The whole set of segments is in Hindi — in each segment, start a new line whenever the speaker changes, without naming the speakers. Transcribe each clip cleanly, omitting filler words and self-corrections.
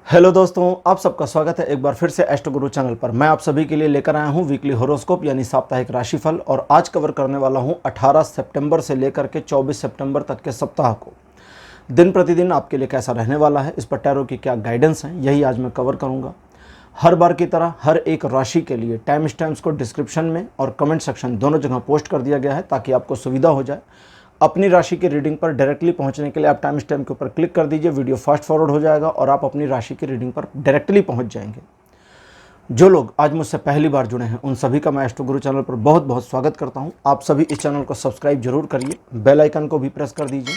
हेलो दोस्तों, आप सबका स्वागत है एक बार फिर से एस्ट्रो गुरु चैनल पर। मैं आप सभी के लिए लेकर आया हूं वीकली होरोस्कोप यानी साप्ताहिक राशिफल। और आज कवर करने वाला हूं 18 सितंबर से लेकर के 24 सितंबर तक के सप्ताह को दिन प्रतिदिन आपके लिए कैसा रहने वाला है, इस पर टैरो की क्या गाइडेंस है, यही आज मैं कवर करूंगा। हर बार की तरह हर एक राशि के लिए टाइम स्टैम्प्स को डिस्क्रिप्शन में और कमेंट सेक्शन दोनों जगह पोस्ट कर दिया गया है ताकि आपको सुविधा हो जाए। अपनी राशि की रीडिंग पर डायरेक्टली पहुंचने के लिए आप टाइम स्टैम्प के ऊपर क्लिक कर दीजिए, वीडियो फास्ट फॉरवर्ड हो जाएगा और आप अपनी राशि की रीडिंग पर डायरेक्टली पहुंच जाएंगे। जो लोग आज मुझसे पहली बार जुड़े हैं उन सभी का मैं एस्ट्रो गुरु चैनल पर बहुत बहुत स्वागत करता हूं। आप सभी इस चैनल को सब्सक्राइब जरूर करिए, बेल आइकन को भी प्रेस कर दीजिए,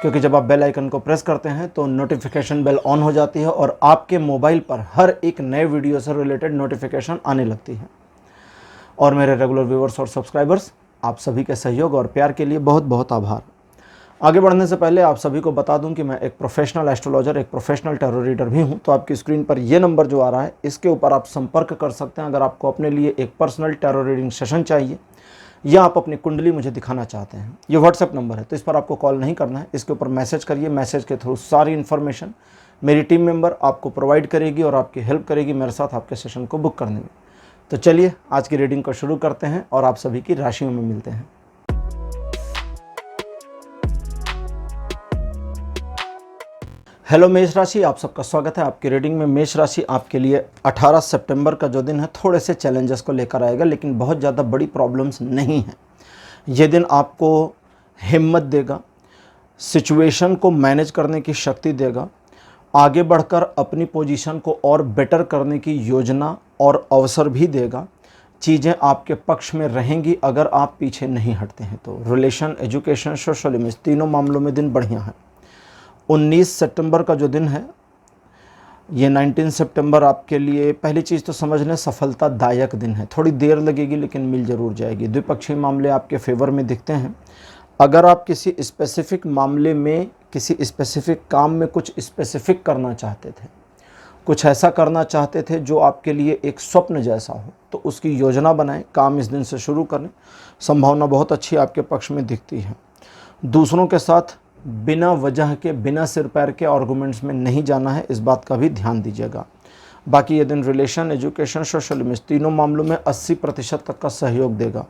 क्योंकि जब आप बेल आइकन को प्रेस करते हैं तो नोटिफिकेशन बेल ऑन हो जाती है और आपके मोबाइल पर हर एक नए वीडियो से रिलेटेड नोटिफिकेशन आने लगती है। और मेरे रेगुलर व्यूअर्स और सब्सक्राइबर्स, आप सभी के सहयोग और प्यार के लिए बहुत बहुत आभार। आगे बढ़ने से पहले आप सभी को बता दूं कि मैं एक प्रोफेशनल एस्ट्रोलॉजर, एक प्रोफेशनल टैरो रीडर भी हूं। तो आपकी स्क्रीन पर ये नंबर जो आ रहा है, इसके ऊपर आप संपर्क कर सकते हैं अगर आपको अपने लिए एक पर्सनल टैरो रीडिंग सेशन चाहिए या आप अपनी कुंडली मुझे दिखाना चाहते हैं। ये व्हाट्सएप नंबर है, तो इस पर आपको कॉल नहीं करना है, इसके ऊपर मैसेज करिए। मैसेज के थ्रू सारी इन्फॉर्मेशन मेरी टीम मेंबर आपको प्रोवाइड करेगी और आपकी हेल्प करेगी मेरे साथ आपके सेशन को बुक करने में। तो चलिए आज की रीडिंग को शुरू करते हैं और आप सभी की राशियों में मिलते हैं। हेलो मेष राशि, आप सबका स्वागत है आपकी रीडिंग में। मेष राशि आपके लिए 18 सितंबर का जो दिन है थोड़े से चैलेंजेस को लेकर आएगा, लेकिन बहुत ज़्यादा बड़ी प्रॉब्लम्स नहीं हैं। ये दिन आपको हिम्मत देगा, सिचुएशन को मैनेज करने की शक्ति देगा, आगे बढ़कर अपनी पोजीशन को और बेटर करने की योजना और अवसर भी देगा। चीज़ें आपके पक्ष में रहेंगी अगर आप पीछे नहीं हटते हैं तो। रिलेशन, एजुकेशन, सोशल इमेज, तीनों मामलों में दिन बढ़िया है। 19 सितंबर का जो दिन है, ये 19 सितंबर आपके लिए पहली चीज़ तो समझ लें सफलतादायक दिन है। थोड़ी देर लगेगी लेकिन मिल जरूर जाएगी। द्विपक्षीय मामले आपके फेवर में दिखते हैं। अगर आप किसी स्पेसिफिक मामले में, किसी स्पेसिफिक काम में कुछ स्पेसिफिक करना चाहते थे, कुछ ऐसा करना चाहते थे जो आपके लिए एक स्वप्न जैसा हो, तो उसकी योजना बनाएं, काम इस दिन से शुरू करें। संभावना बहुत अच्छी आपके पक्ष में दिखती है। दूसरों के साथ बिना वजह के, बिना सिर पैर के आर्गूमेंट्स में नहीं जाना है, इस बात का भी ध्यान दीजिएगा। बाकी ये दिन रिलेशन, एजुकेशन, सोशल इमेज तीनों मामलों में 80% तक का सहयोग देगा।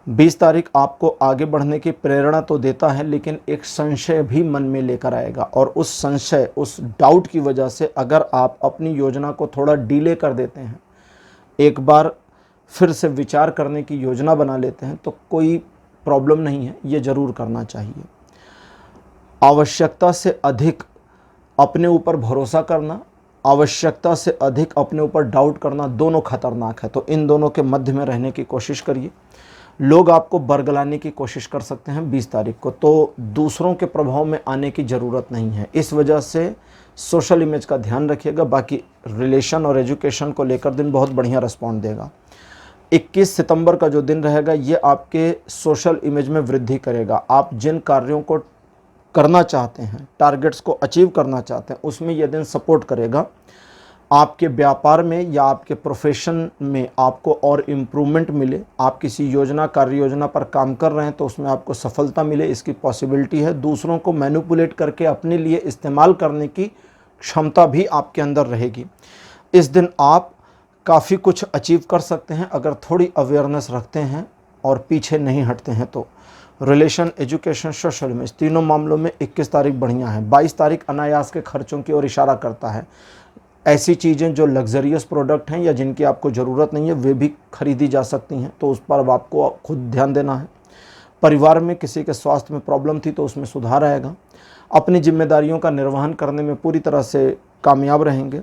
20 तारीख आपको आगे बढ़ने की प्रेरणा तो देता है, लेकिन एक संशय भी मन में लेकर आएगा और उस संशय, उस डाउट की वजह से अगर आप अपनी योजना को थोड़ा डिले कर देते हैं, एक बार फिर से विचार करने की योजना बना लेते हैं, तो कोई प्रॉब्लम नहीं है, ये ज़रूर करना चाहिए। आवश्यकता से अधिक अपने ऊपर भरोसा करना, आवश्यकता से अधिक अपने ऊपर डाउट करना, दोनों खतरनाक है। तो इन दोनों के मध्य में रहने की कोशिश करिए। लोग आपको बरगलाने की कोशिश कर सकते हैं 20 तारीख को, तो दूसरों के प्रभाव में आने की ज़रूरत नहीं है। इस वजह से सोशल इमेज का ध्यान रखिएगा। बाकी रिलेशन और एजुकेशन को लेकर दिन बहुत बढ़िया रिस्पॉन्ड देगा। 21 सितंबर का जो दिन रहेगा, ये आपके सोशल इमेज में वृद्धि करेगा। आप जिन कार्यों को करना चाहते हैं, टारगेट्स को अचीव करना चाहते हैं, उसमें यह दिन सपोर्ट करेगा। आपके व्यापार में या आपके प्रोफेशन में आपको और इम्प्रूवमेंट मिले। आप किसी योजना, कार्य योजना पर काम कर रहे हैं तो उसमें आपको सफलता मिले, इसकी पॉसिबिलिटी है। दूसरों को मैनिपुलेट करके अपने लिए इस्तेमाल करने की क्षमता भी आपके अंदर रहेगी। इस दिन आप काफ़ी कुछ अचीव कर सकते हैं अगर थोड़ी अवेयरनेस रखते हैं और पीछे नहीं हटते हैं तो। रिलेशन, एजुकेशन, सोशल इमेज तीनों मामलों में 21 तारीख बढ़िया है। 22 तारीख अनायास के खर्चों की ओर इशारा करता है। ऐसी चीज़ें जो लग्जरियस प्रोडक्ट हैं या जिनकी आपको ज़रूरत नहीं है, वे भी खरीदी जा सकती हैं, तो उस पर अब आपको खुद ध्यान देना है। परिवार में किसी के स्वास्थ्य में प्रॉब्लम थी तो उसमें सुधार आएगा। अपनी जिम्मेदारियों का निर्वहन करने में पूरी तरह से कामयाब रहेंगे।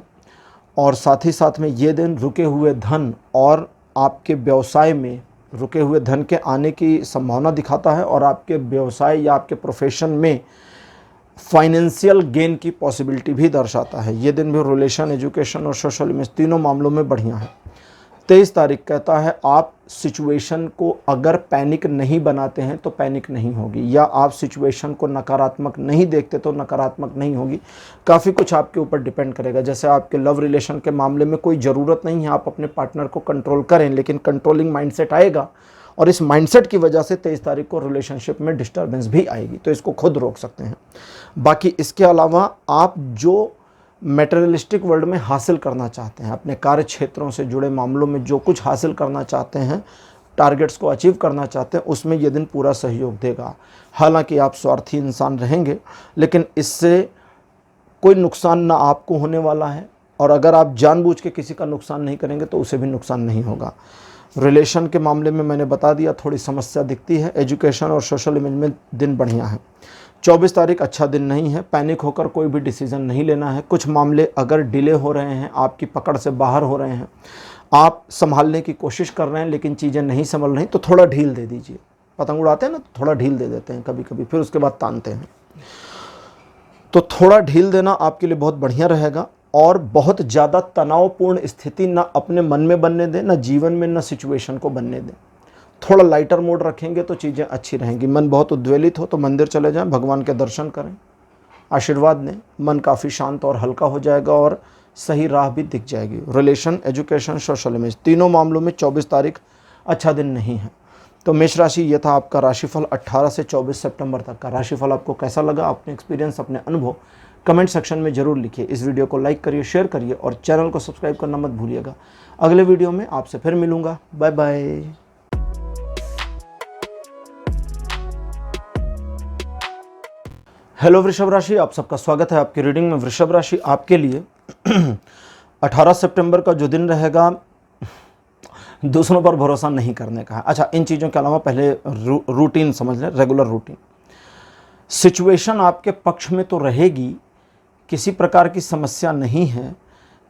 और साथ ही साथ में ये दिन रुके हुए धन और आपके व्यवसाय में रुके हुए धन के आने की संभावना दिखाता है और आपके व्यवसाय या आपके प्रोफेशन में फाइनेंशियल गेन की पॉसिबिलिटी भी दर्शाता है। ये दिन भी रिलेशन, एजुकेशन और सोशल इमेज तीनों मामलों में बढ़िया है। 23 तारीख कहता है आप सिचुएशन को अगर पैनिक नहीं बनाते हैं तो पैनिक नहीं होगी, या आप सिचुएशन को नकारात्मक नहीं देखते तो नकारात्मक नहीं होगी। काफ़ी कुछ आपके ऊपर डिपेंड करेगा। जैसे आपके लव रिलेशन के मामले में कोई ज़रूरत नहीं है आप अपने पार्टनर को कंट्रोल करें, लेकिन कंट्रोलिंग माइंडसेट आएगा और इस माइंडसेट की वजह से 23 तारीख को रिलेशनशिप में डिस्टर्बेंस भी आएगी, तो इसको खुद रोक सकते हैं। बाकी इसके अलावा आप जो मेटेरियलिस्टिक वर्ल्ड में हासिल करना चाहते हैं, अपने कार्य क्षेत्रों से जुड़े मामलों में जो कुछ हासिल करना चाहते हैं, टारगेट्स को अचीव करना चाहते हैं, उसमें ये दिन पूरा सहयोग देगा। हालांकि आप स्वार्थी इंसान रहेंगे, लेकिन इससे कोई नुकसान ना आपको होने वाला है, और अगर आप जानबूझ के किसी का नुकसान नहीं करेंगे तो उसे भी नुकसान नहीं होगा। रिलेशन के मामले में मैंने बता दिया, थोड़ी समस्या दिखती है। एजुकेशन और सोशल इमेज में दिन बढ़िया है। 24 तारीख अच्छा दिन नहीं है, पैनिक होकर कोई भी डिसीजन नहीं लेना है। कुछ मामले अगर डिले हो रहे हैं, आपकी पकड़ से बाहर हो रहे हैं, आप संभालने की कोशिश कर रहे हैं लेकिन चीज़ें नहीं संभल रही, तो थोड़ा ढील दे दीजिए। पतंग उड़ाते हैं ना, तो थोड़ा ढील दे देते हैं कभी कभी, फिर उसके बाद तानते हैं। तो थोड़ा ढील देना आपके लिए बहुत बढ़िया रहेगा। और बहुत ज़्यादा तनावपूर्ण स्थिति ना अपने मन में बनने दें, ना जीवन में, ना सिचुएशन को बनने दें। थोड़ा लाइटर मोड रखेंगे तो चीज़ें अच्छी रहेंगी। मन बहुत उद्वेलित हो तो मंदिर चले जाएं, भगवान के दर्शन करें, आशीर्वाद लें, मन काफ़ी शांत और हल्का हो जाएगा और सही राह भी दिख जाएगी। रिलेशन, एजुकेशन, सोशल इमेज, तीनों मामलों में 24 तारीख अच्छा दिन नहीं है। तो मेष राशि, ये था आपका राशिफल 18 से 24 सितंबर तक का। राशिफल आपको कैसा लगा, अपने एक्सपीरियंस, अपने अनुभव कमेंट सेक्शन में जरूर लिखिए। इस वीडियो को लाइक करिए, शेयर करिए और चैनल को सब्सक्राइब करना मत भूलिएगा। अगले वीडियो में आपसे फिर मिलूंगा। Bye bye. हेलो वृषभ राशि, आप सबका स्वागत है आपकी रीडिंग में। वृषभ राशि आपके लिए 18 सितंबर का जो दिन रहेगा, दूसरों पर भरोसा नहीं करने का है। अच्छा, इन चीज़ों के अलावा पहले रूटीन समझ लें, रेगुलर रूटीन। सिचुएशन आपके पक्ष में तो रहेगी, किसी प्रकार की समस्या नहीं है,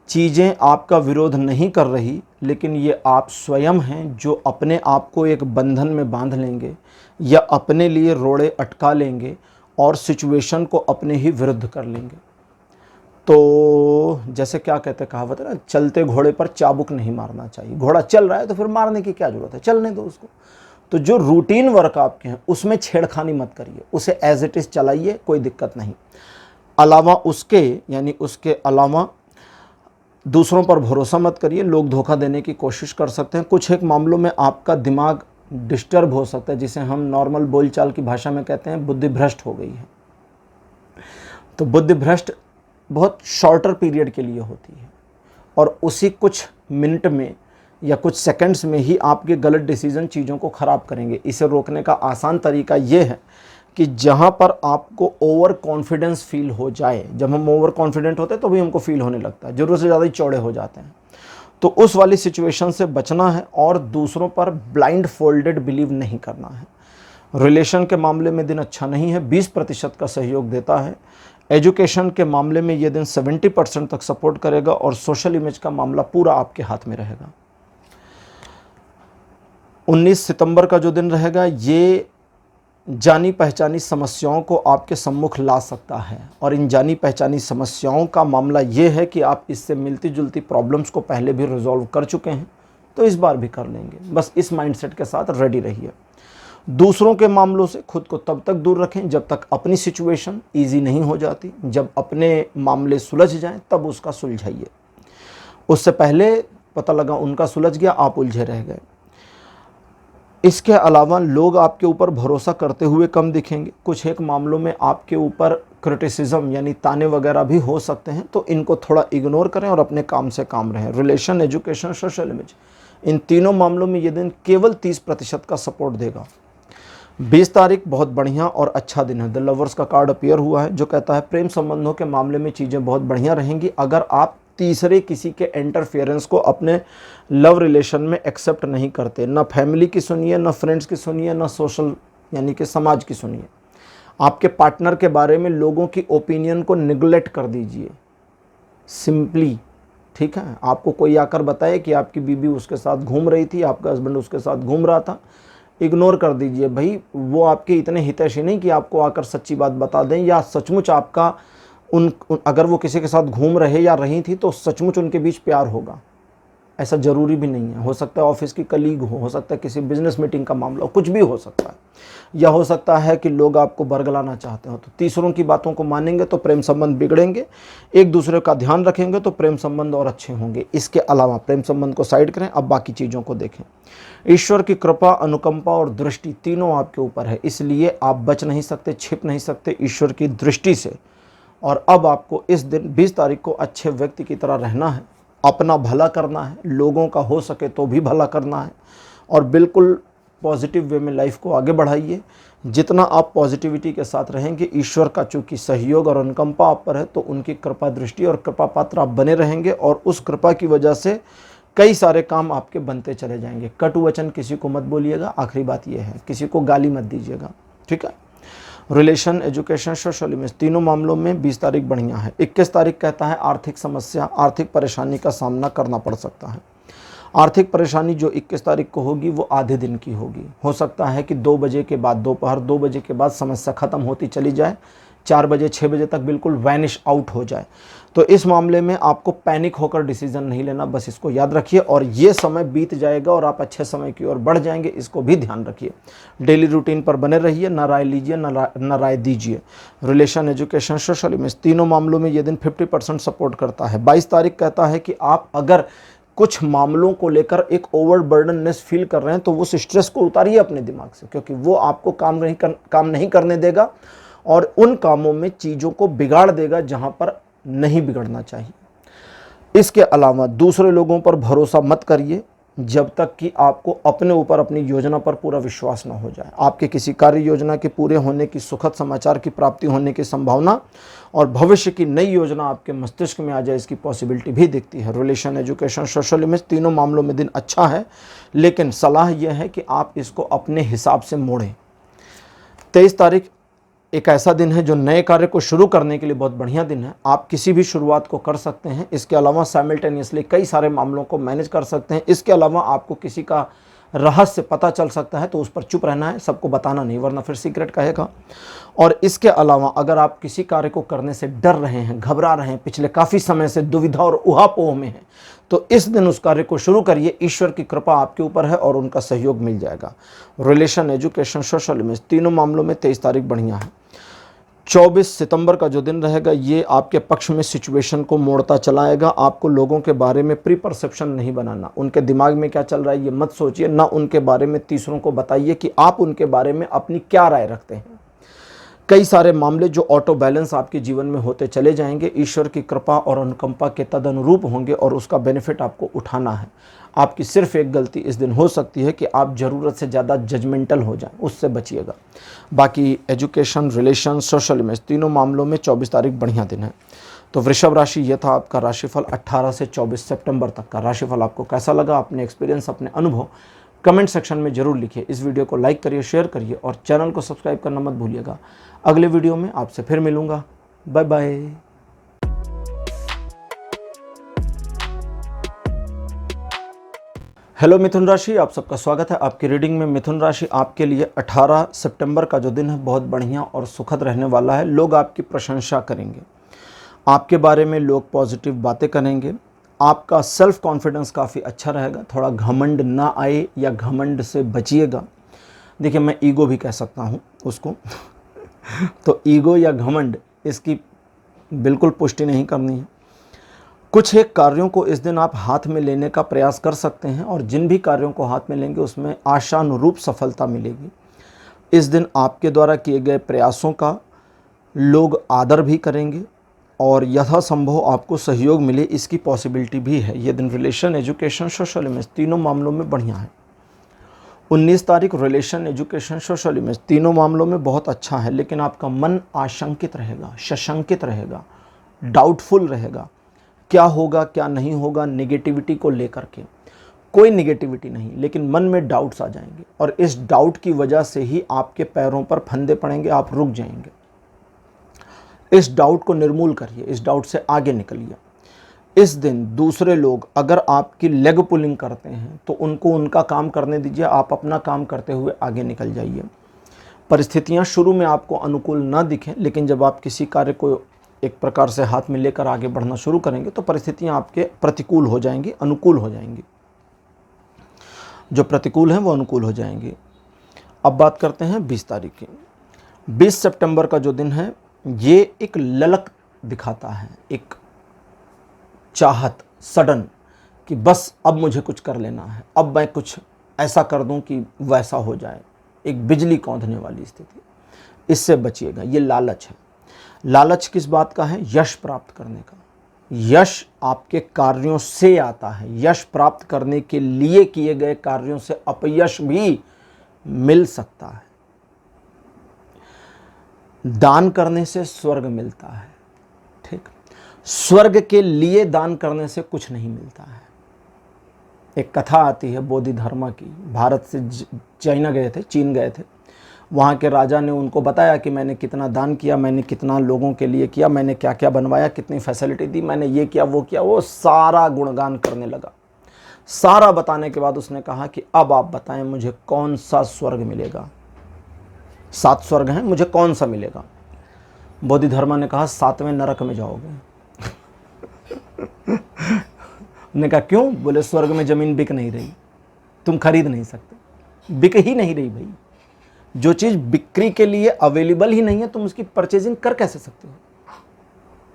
चीज़ें आपका विरोध नहीं कर रही, लेकिन ये आप स्वयं हैं जो अपने आप को एक बंधन में बांध लेंगे या अपने लिए रोड़े अटका लेंगे और सिचुएशन को अपने ही विरुद्ध कर लेंगे। तो जैसे क्या कहते हैं, कहावत है ना, चलते घोड़े पर चाबुक नहीं मारना चाहिए। घोड़ा चल रहा है तो फिर मारने की क्या जरूरत है, चलने दो उसको। तो जो रूटीन वर्क आपके हैं उसमें छेड़खानी मत करिए, उसे एज इट इज़ चलाइए, कोई दिक्कत नहीं। अलावा उसके, यानी उसके अलावा दूसरों पर भरोसा मत करिए। लोग धोखा देने की कोशिश कर सकते हैं। कुछ एक मामलों में आपका दिमाग डिस्टर्ब हो सकता है, जिसे हम नॉर्मल बोलचाल की भाषा में कहते हैं बुद्धि भ्रष्ट हो गई है। तो बुद्धि भ्रष्ट बहुत शॉर्टर पीरियड के लिए होती है और उसी कुछ मिनट में या कुछ सेकंड्स में ही आपके गलत डिसीजन चीज़ों को ख़राब करेंगे। इसे रोकने का आसान तरीका ये है कि जहाँ पर आपको ओवर कॉन्फिडेंस फील हो जाए, जब हम ओवर कॉन्फिडेंट होते हैं तो भी हमको फील होने लगता है, ज़रूरत से ज़्यादा ही चौड़े हो जाते हैं, तो उस वाली सिचुएशन से बचना है और दूसरों पर ब्लाइंड फोल्डेड बिलीव नहीं करना है। रिलेशन के मामले में दिन अच्छा नहीं है, 20% का सहयोग देता है। एजुकेशन के मामले में ये दिन 70% तक सपोर्ट करेगा और सोशल इमेज का मामला पूरा आपके हाथ में रहेगा। 19 सितंबर का जो दिन रहेगा, ये जानी पहचानी समस्याओं को आपके सम्मुख ला सकता है और इन जानी पहचानी समस्याओं का मामला ये है कि आप इससे मिलती जुलती प्रॉब्लम्स को पहले भी रिजॉल्व कर चुके हैं, तो इस बार भी कर लेंगे। बस इस माइंडसेट के साथ रेडी रहिए। दूसरों के मामलों से खुद को तब तक दूर रखें जब तक अपनी सिचुएशन ईजी नहीं हो जाती। जब अपने मामले सुलझ जाएं तब उसका सुलझाइए, उससे पहले पता लगा उनका सुलझ गया, आप उलझे रह गए। इसके अलावा लोग आपके ऊपर भरोसा करते हुए कम दिखेंगे। कुछ एक मामलों में आपके ऊपर क्रिटिसिज्म यानी ताने वगैरह भी हो सकते हैं, तो इनको थोड़ा इग्नोर करें और अपने काम से काम रहें। रिलेशन, एजुकेशन, सोशल इमेज, इन तीनों मामलों में ये दिन केवल 30% का सपोर्ट देगा। 20 तारीख बहुत बढ़िया और अच्छा दिन है। द लवर्स का कार्ड अपीयर हुआ है जो कहता है प्रेम संबंधों के मामले में चीज़ें बहुत बढ़िया रहेंगी अगर आप तीसरे किसी के इंटरफेरेंस को अपने लव रिलेशन में एक्सेप्ट नहीं करते। ना फैमिली की सुनिए, ना फ्रेंड्स की सुनिए, ना सोशल यानी कि समाज की सुनिए। आपके पार्टनर के बारे में लोगों की ओपिनियन को निगलेक्ट कर दीजिए सिंपली, ठीक है। आपको कोई आकर बताए कि आपकी बीवी उसके साथ घूम रही थी, आपका हस्बैंड उसके साथ घूम रहा था, इग्नोर कर दीजिए भाई। वो आपके इतने हितैषी नहीं कि आपको आकर सच्ची बात बता दें, या सचमुच आपका अगर वो किसी के साथ घूम रहे या रही थी तो सचमुच उनके बीच प्यार होगा, ऐसा ज़रूरी भी नहीं है। हो सकता है ऑफिस की कलीग हो सकता है किसी बिजनेस मीटिंग का मामला हो, कुछ भी हो सकता है। या हो सकता है कि लोग आपको बरगलाना चाहते हो। तो तीसरों की बातों को मानेंगे तो प्रेम संबंध बिगड़ेंगे, एक दूसरे का ध्यान रखेंगे तो प्रेम संबंध और अच्छे होंगे। इसके अलावा प्रेम संबंध को साइड करें, अब बाकी चीज़ों को देखें। ईश्वर की कृपा, अनुकंपा और दृष्टि तीनों आपके ऊपर है, इसलिए आप बच नहीं सकते, छिप नहीं सकते। ईश्वर की दृष्टि से और अब आपको इस दिन 20 तारीख को अच्छे व्यक्ति की तरह रहना है, अपना भला करना है, लोगों का हो सके तो भी भला करना है और बिल्कुल पॉजिटिव वे में लाइफ को आगे बढ़ाइए। जितना आप पॉजिटिविटी के साथ रहेंगे, ईश्वर का चूँकि सहयोग और अनुकंपा आप पर है, तो उनकी कृपा दृष्टि और कृपा पात्र आप बने रहेंगे और उस कृपा की वजह से कई सारे काम आपके बनते चले जाएंगे। कटु वचन किसी को मत बोलिएगा, आखिरी बात यह है, किसी को गाली मत दीजिएगा, ठीक है। रिलेशन, एजुकेशन, सोशल इमेज, तीनों मामलों में 20 तारीख बढ़िया है। 21 तारीख कहता है आर्थिक समस्या, आर्थिक परेशानी का सामना करना पड़ सकता है। आर्थिक परेशानी जो 21 तारीख को होगी वो आधे दिन की होगी। हो सकता है कि 2 बजे के बाद, दोपहर 2 बजे के बाद समस्या ख़त्म होती चली जाए, 4 बजे 6 बजे तक बिल्कुल वैनिश आउट हो जाए। तो इस मामले में आपको पैनिक होकर डिसीजन नहीं लेना, बस इसको याद रखिए और ये समय बीत जाएगा और आप अच्छे समय की ओर बढ़ जाएंगे, इसको भी ध्यान रखिए। डेली रूटीन पर बने रहिए, ना राय लीजिए ना राय दीजिए। रिलेशन, एजुकेशन, सोशल इमेज, तीनों मामलों में ये दिन 50% सपोर्ट करता है। 22 तारीख कहता है कि आप अगर कुछ मामलों को लेकर एक ओवरबर्डननेस फील कर रहे हैं तो उस स्ट्रेस को उतारिए अपने दिमाग से, क्योंकि वो आपको काम नहीं करने देगा और उन कामों में चीज़ों को बिगाड़ देगा जहां पर नहीं बिगड़ना चाहिए। इसके अलावा दूसरे लोगों पर भरोसा मत करिए जब तक कि आपको अपने ऊपर, अपनी योजना पर पूरा विश्वास न हो जाए। आपके किसी कार्य योजना के पूरे होने की, सुखद समाचार की प्राप्ति होने की संभावना और भविष्य की नई योजना आपके मस्तिष्क में आ जाए, इसकी पॉसिबिलिटी भी दिखती है। रिलेशन, एजुकेशन, सोशल इमेज, तीनों मामलों में दिन अच्छा है, लेकिन सलाह यह है कि आप इसको अपने हिसाब से मोड़ें। 23 तारीख एक ऐसा दिन है जो नए कार्य को शुरू करने के लिए बहुत बढ़िया दिन है। आप किसी भी शुरुआत को कर सकते हैं। इसके अलावा साइमल्टेनियसली कई सारे मामलों को मैनेज कर सकते हैं। इसके अलावा आपको किसी का रहस्य पता चल सकता है तो उस पर चुप रहना है, सबको बताना नहीं, वरना फिर सीक्रेट कहेगा। और इसके अलावा अगर आप किसी कार्य को करने से डर रहे हैं, घबरा रहे हैं, पिछले काफ़ी समय से दुविधा और उहापोह में हैं, तो इस दिन उस कार्य को शुरू करिए। ईश्वर की कृपा आपके ऊपर है और उनका सहयोग मिल जाएगा। रिलेशन, एजुकेशन, सोशल इमेज, तीनों मामलों में 23 तारीख बढ़िया है। 24 सितंबर का जो दिन रहेगा ये आपके पक्ष में सिचुएशन को मोड़ता चलाएगा। आपको लोगों के बारे में प्री परसेप्शन नहीं बनाना, उनके दिमाग में क्या चल रहा है ये मत सोचिए, ना उनके बारे में तीसरों को बताइए कि आप उनके बारे में अपनी क्या राय रखते हैं। कई सारे मामले जो ऑटो बैलेंस आपके जीवन में होते चले जाएंगे, ईश्वर की कृपा और अनुकंपा के तदनुरूप होंगे और उसका बेनिफिट आपको उठाना है। आपकी सिर्फ एक गलती इस दिन हो सकती है कि आप ज़रूरत से ज़्यादा जजमेंटल हो जाएं, उससे बचिएगा। बाकी एजुकेशन, रिलेशन, सोशल इमेज, तीनों मामलों में 24 तारीख बढ़िया दिन है। तो वृषभ राशि ये था आपका राशिफल 18 से 24 सितंबर तक का राशिफल। आपको कैसा लगा, अपने एक्सपीरियंस, अपने अनुभव कमेंट सेक्शन में जरूर लिखिए। इस वीडियो को लाइक करिए, शेयर करिए और चैनल को सब्सक्राइब करना मत भूलिएगा। अगले वीडियो में आपसे फिर मिलूंगा। Bye bye. हेलो मिथुन राशि, आप सबका स्वागत है आपकी रीडिंग में। मिथुन राशि आपके लिए 18 सितंबर का जो दिन है बहुत बढ़िया और सुखद रहने वाला है। लोग आपकी प्रशंसा करेंगे, आपके बारे में लोग पॉजिटिव बातें करेंगे। आपका सेल्फ कॉन्फिडेंस काफ़ी अच्छा रहेगा। थोड़ा घमंड ना आए या घमंड से बचिएगा। देखिए, मैं ईगो भी कह सकता हूँ उसको तो ईगो या घमंड, इसकी बिल्कुल पुष्टि नहीं करनी है। कुछ एक कार्यों को इस दिन आप हाथ में लेने का प्रयास कर सकते हैं और जिन भी कार्यों को हाथ में लेंगे उसमें आशानुरूप सफलता मिलेगी। इस दिन आपके द्वारा किए गए प्रयासों का लोग आदर भी करेंगे और यथासंभव आपको सहयोग मिले, इसकी पॉसिबिलिटी भी है। ये दिन रिलेशन, एजुकेशन, सोशल इमेज, तीनों मामलों में बढ़िया है। 19 तारीख रिलेशन, एजुकेशन, सोशल इमेज, तीनों मामलों में बहुत अच्छा है, लेकिन आपका मन आशंकित रहेगा, सशंकित रहेगा, डाउटफुल रहेगा। क्या होगा क्या नहीं होगा, नेगेटिविटी को लेकर के कोई नेगेटिविटी नहीं, लेकिन मन में डाउट्स आ जाएंगे और इस डाउट की वजह से ही आपके पैरों पर फंदे पड़ेंगे, आप रुक जाएंगे। इस डाउट को निर्मूल करिए, इस डाउट से आगे निकलिए। इस दिन दूसरे लोग अगर आपकी लेग पुलिंग करते हैं तो उनको उनका काम करने दीजिए, आप अपना काम करते हुए आगे निकल जाइए। परिस्थितियां शुरू में आपको अनुकूल ना दिखें, लेकिन जब आप किसी कार्य को एक प्रकार से हाथ में लेकर आगे बढ़ना शुरू करेंगे तो परिस्थितियां आपके प्रतिकूल हो जाएंगी, अनुकूल हो जाएंगी। जो प्रतिकूल हैं वो अनुकूल हो जाएंगी। अब बात करते हैं 20 तारीख की। 20 सितंबर का जो दिन है ये एक ललक दिखाता है, एक चाहत, सडन, कि बस अब मुझे कुछ कर लेना है, अब मैं कुछ ऐसा कर दूं कि वैसा हो जाए, एक बिजली कौंधने वाली स्थिति। इससे बचिएगा, ये लालच है। लालच किस बात का है? यश प्राप्त करने का। यश आपके कार्यों से आता है। यश प्राप्त करने के लिए किए गए कार्यों से अपयश भी मिल सकता है। दान करने से स्वर्ग मिलता है। ठीक, स्वर्ग के लिए दान करने से कुछ नहीं मिलता है। एक कथा आती है बोधिधर्मा की। भारत से चाइना गए थे, चीन गए थे। वहाँ के राजा ने उनको बताया कि मैंने कितना दान किया, मैंने कितना लोगों के लिए किया, मैंने क्या क्या बनवाया, कितनी फैसिलिटी दी, मैंने ये किया वो किया। वो सारा गुणगान करने लगा। सारा बताने के बाद उसने कहा कि अब आप बताएं मुझे कौन सा स्वर्ग मिलेगा। 7 स्वर्ग हैं, मुझे कौन सा मिलेगा? बोधिधर्मा ने कहा 7वें नरक में जाओगे। ने कहा क्यों? बोले स्वर्ग में जमीन बिक नहीं रही, तुम खरीद नहीं सकते, बिक ही नहीं रही भाई। जो चीज बिक्री के लिए अवेलेबल ही नहीं है, तुम उसकी परचेजिंग कर कैसे सकते हो?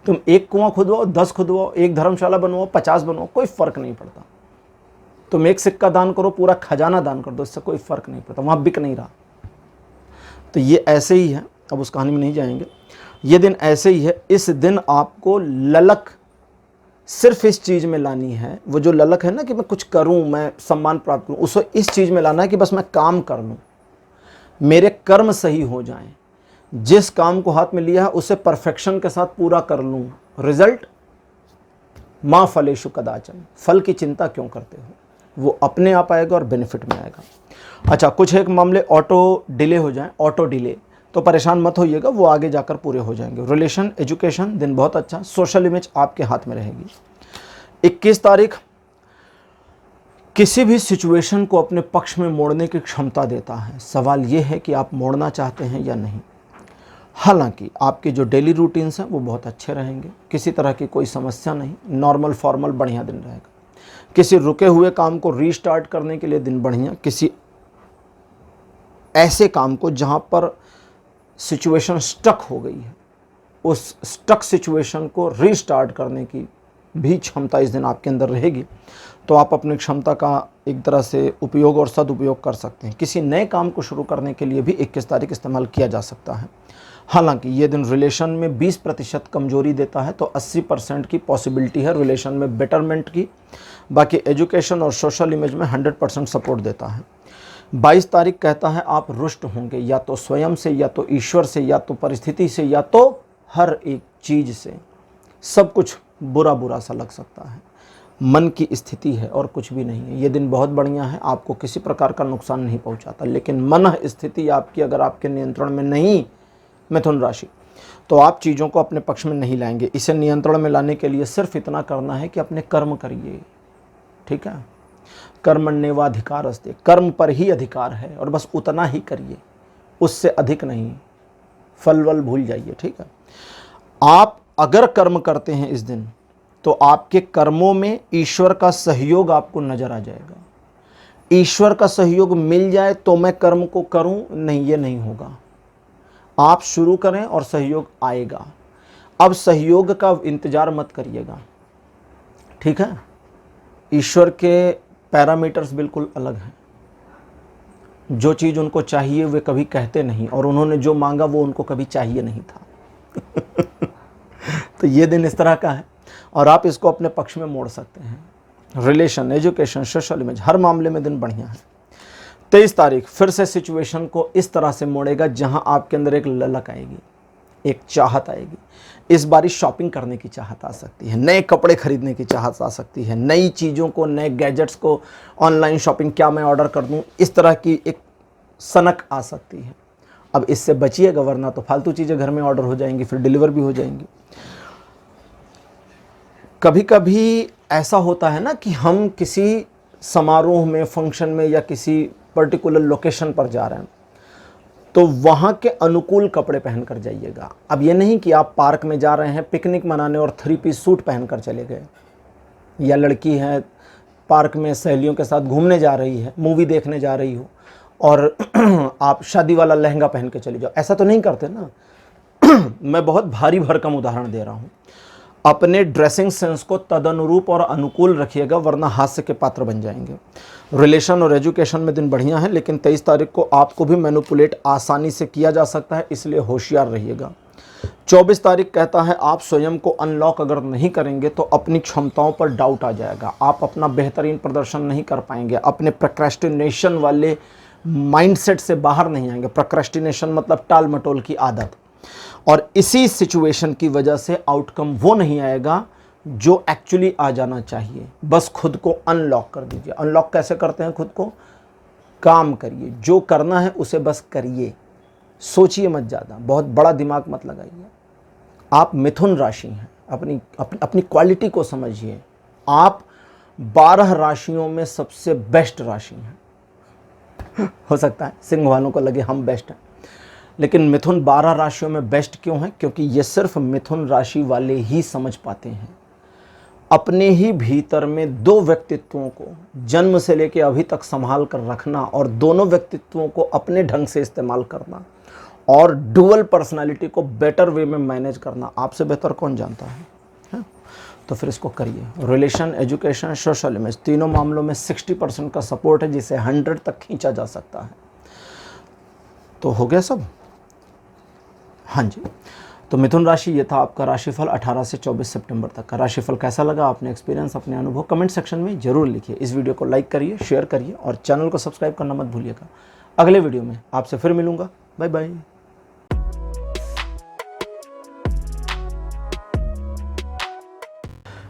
तुम एक कुआं खुदवाओ, 10 खुदवाओ, एक धर्मशाला बनवाओ, 50 बनवाओ, कोई फर्क नहीं पड़ता। तुम एक सिक्का दान करो, पूरा खजाना दान कर दो, इससे कोई फर्क नहीं पड़ता, वहां बिक नहीं रहा। तो ये ऐसे ही है, अब उस कहानी में नहीं जाएंगे। ये दिन ऐसे ही है। इस दिन आपको ललक सिर्फ इस चीज में लानी है। वो जो ललक है ना कि मैं कुछ करूं, मैं सम्मान प्राप्त करूं, उसको इस चीज में लाना है कि बस मैं काम कर लूं, मेरे कर्म सही हो जाएं, जिस काम को हाथ में लिया है उसे परफेक्शन के साथ पूरा कर लूं। रिजल्ट मां फलेषु कदाचन, फल की चिंता क्यों करते हो, वो अपने आप आएगा और बेनिफिट में आएगा। अच्छा, कुछ एक मामले ऑटो डिले हो जाएं, ऑटो डिले, तो परेशान मत होइएगा, वो आगे जाकर पूरे हो जाएंगे। रिलेशन, एजुकेशन, दिन बहुत अच्छा। सोशल इमेज आपके हाथ में रहेगी। 21 तारीख किसी भी सिचुएशन को अपने पक्ष में मोड़ने की क्षमता देता है। सवाल ये है कि आप मोड़ना चाहते हैं या नहीं। हालांकि आपके जो डेली रूटीन्स हैं वो बहुत अच्छे रहेंगे, किसी तरह की कोई समस्या नहीं, नॉर्मल फॉर्मल बढ़िया दिन रहेगा। किसी रुके हुए काम को रीस्टार्ट करने के लिए दिन बढ़िया। किसी ऐसे काम को जहां पर सिचुएशन स्टक हो गई है, उस स्टक सिचुएशन को रीस्टार्ट करने की भी क्षमता इस दिन आपके अंदर रहेगी। तो आप अपनी क्षमता का एक तरह से उपयोग और सदुपयोग कर सकते हैं। किसी नए काम को शुरू करने के लिए भी 21 तारीख इस्तेमाल किया जा सकता है। हालांकि ये दिन रिलेशन में 20% कमजोरी देता है, तो 80% की पॉसिबिलिटी है रिलेशन में बेटरमेंट की। बाकी एजुकेशन और सोशल इमेज में 100% सपोर्ट देता है। 22 तारीख कहता है आप रुष्ट होंगे, या तो स्वयं से, या तो ईश्वर से, या तो परिस्थिति से, या तो हर एक चीज से। सब कुछ बुरा बुरा सा लग सकता है, मन की स्थिति है और कुछ भी नहीं है। ये दिन बहुत बढ़िया है, आपको किसी प्रकार का नुकसान नहीं पहुंचाता। लेकिन मन स्थिति आपकी अगर आपके नियंत्रण में नहीं, मिथुन राशि, तो आप चीज़ों को अपने पक्ष में नहीं लाएंगे। इसे नियंत्रण में लाने के लिए सिर्फ इतना करना है कि अपने कर्म करिए। ठीक है, कर्मण्येवाधिकारस्ते, कर्म पर ही अधिकार है और बस उतना ही करिए, उससे अधिक नहीं। फल वल भूल जाइए। ठीक है, आप अगर कर्म करते हैं इस दिन, तो आपके कर्मों में ईश्वर का सहयोग आपको नजर आ जाएगा। ईश्वर का सहयोग मिल जाए तो मैं कर्म को करूं, नहीं, ये नहीं होगा। आप शुरू करें और सहयोग आएगा। अब सहयोग का इंतजार मत करिएगा। ठीक है, ईश्वर के पैरामीटर्स बिल्कुल अलग हैं। जो चीज़ उनको चाहिए वे कभी कहते नहीं, और उन्होंने जो मांगा वो उनको कभी चाहिए नहीं था। तो ये दिन इस तरह का है और आप इसको अपने पक्ष में मोड़ सकते हैं। रिलेशन, एजुकेशन, सोशल इमेज, हर मामले में दिन बढ़िया है। 23 तारीख फिर से सिचुएशन को इस तरह से मोड़ेगा जहां आपके अंदर एक ललक आएगी, एक चाहत आएगी। इस बारी शॉपिंग करने की चाहत आ सकती है, नए कपड़े खरीदने की चाहत आ सकती है, नई चीज़ों को, नए गैजेट्स को, ऑनलाइन शॉपिंग, क्या मैं ऑर्डर कर दूं, इस तरह की एक सनक आ सकती है। अब इससे बचिएगा, वरना तो फालतू चीज़ें घर में ऑर्डर हो जाएंगी, फिर डिलीवर भी हो जाएंगी। कभी कभी ऐसा होता है ना कि हम किसी समारोह में, फंक्शन में या किसी पर्टिकुलर लोकेशन पर जा रहे हैं, तो वहाँ के अनुकूल कपड़े पहनकर जाइएगा। अब ये नहीं कि आप पार्क में जा रहे हैं पिकनिक मनाने और 3 पीस सूट पहनकर चले गए, या लड़की है पार्क में सहेलियों के साथ घूमने जा रही है, मूवी देखने जा रही हो और आप शादी वाला लहंगा पहन के चले जाओ। ऐसा तो नहीं करते ना। मैं बहुत भारी भरकम उदाहरण दे रहा हूँ। अपने ड्रेसिंग सेंस को तदनुरूप और अनुकूल रखिएगा, वरना हास्य के पात्र बन जाएंगे। रिलेशन और एजुकेशन में दिन बढ़िया है, लेकिन 23 तारीख को आपको भी मैनिपुलेट आसानी से किया जा सकता है, इसलिए होशियार रहिएगा। 24 तारीख कहता है आप स्वयं को अनलॉक अगर नहीं करेंगे तो अपनी क्षमताओं पर डाउट आ जाएगा, आप अपना बेहतरीन प्रदर्शन नहीं कर पाएंगे, अपने प्रोक्रेस्टिनेशन वाले माइंडसेट से बाहर नहीं आएंगे। प्रोक्रेस्टिनेशन मतलब टाल मटोल की आदत, और इसी सिचुएशन की वजह से आउटकम वो नहीं आएगा जो एक्चुअली आ जाना चाहिए। बस खुद को अनलॉक कर दीजिए। अनलॉक कैसे करते हैं खुद को? काम करिए, जो करना है उसे बस करिए, सोचिए मत ज़्यादा, बहुत बड़ा दिमाग मत लगाइए। आप मिथुन राशि हैं, अपनी क्वालिटी को समझिए। आप 12 राशियों में सबसे बेस्ट राशि हैं। हो सकता है सिंह वालों को लगे हम बेस्ट हैं, लेकिन मिथुन 12 राशियों में बेस्ट क्यों है? क्योंकि ये सिर्फ मिथुन राशि वाले ही समझ पाते हैं अपने ही भीतर में दो व्यक्तित्वों को जन्म से लेकर अभी तक संभाल कर रखना, और दोनों व्यक्तित्वों को अपने ढंग से इस्तेमाल करना, और डुअल पर्सनालिटी को बेटर वे में मैनेज करना आपसे बेहतर कौन जानता है? तो फिर इसको करिए। रिलेशन, एजुकेशन, सोशल इमेज, तीनों मामलों में 60% का सपोर्ट है, जिसे 100 तक खींचा जा सकता है। तो हो गया सब? हाँ जी। तो मिथुन राशि, ये था आपका राशिफल 18 से 24 सितंबर तक का। राशिफल कैसा लगा, आपने एक्सपीरियंस, अपने अनुभव कमेंट सेक्शन में जरूर लिखिए। इस वीडियो को लाइक करिए, शेयर करिए, और चैनल को सब्सक्राइब करना मत भूलिएगा। अगले वीडियो में आपसे फिर मिलूंगा। Bye bye.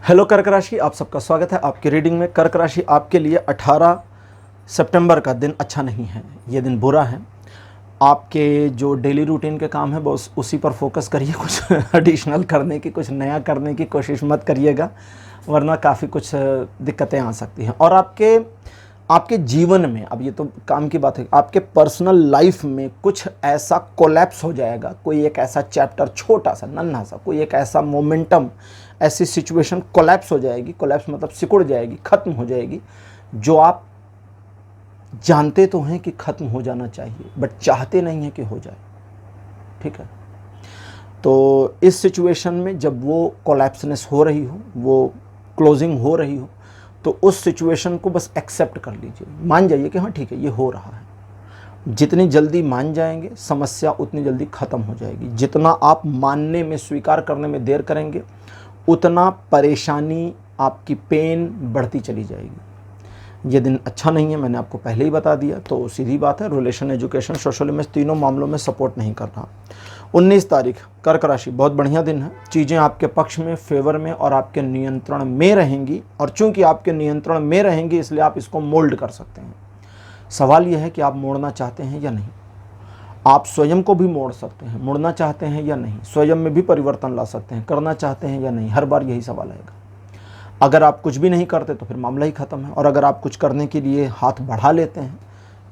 हेलो कर्क राशि, आप सबका स्वागत है आपकी रीडिंग में। कर्क राशि, आपके लिए 18 सितंबर का दिन अच्छा नहीं है, ये दिन बुरा है। आपके जो डेली रूटीन के काम है बस उसी पर फोकस करिए, कुछ एडिशनल करने की, कुछ नया करने की कोशिश मत करिएगा, वरना काफ़ी कुछ दिक्कतें आ सकती हैं। और आपके जीवन में, अब ये तो काम की बात है, आपके पर्सनल लाइफ में कुछ ऐसा कोलैप्स हो जाएगा, कोई एक ऐसा चैप्टर, छोटा सा नन्हा सा, कोई एक ऐसा मोमेंटम, ऐसी सिचुएशन कोलैप्स हो जाएगी। कोलैप्स मतलब सिकुड़ जाएगी, ख़त्म हो जाएगी, जो आप जानते तो हैं कि ख़त्म हो जाना चाहिए बट चाहते नहीं हैं कि हो जाए। ठीक है? तो इस सिचुएशन में जब वो कोलैप्सनेस हो रही हो, वो क्लोजिंग हो रही हो, तो उस सिचुएशन को बस एक्सेप्ट कर लीजिए, मान जाइए कि हाँ ठीक है ये हो रहा है। जितनी जल्दी मान जाएंगे समस्या उतनी जल्दी ख़त्म हो जाएगी। जितना आप मानने में, स्वीकार करने में देर करेंगे उतना परेशानी, आपकी पेन बढ़ती चली जाएगी। ये दिन अच्छा नहीं है, मैंने आपको पहले ही बता दिया। तो सीधी बात है, रिलेशन, एजुकेशन, सोशल इमेज, तीनों मामलों में सपोर्ट नहीं कर रहा। 19 तारीख कर्क राशि, बहुत बढ़िया दिन है। चीज़ें आपके पक्ष में, फेवर में और आपके नियंत्रण में रहेंगी, और चूंकि आपके नियंत्रण में रहेंगी इसलिए आप इसको मोल्ड कर सकते हैं। सवाल यह है कि आप मोड़ना चाहते हैं या नहीं। आप स्वयं को भी मोड़ सकते हैं, मुड़ना चाहते हैं या नहीं, स्वयं में भी परिवर्तन ला सकते हैं, करना चाहते हैं या नहीं। हर बार यही सवाल आएगा। अगर आप कुछ भी नहीं करते तो फिर मामला ही ख़त्म है, और अगर आप कुछ करने के लिए हाथ बढ़ा लेते हैं,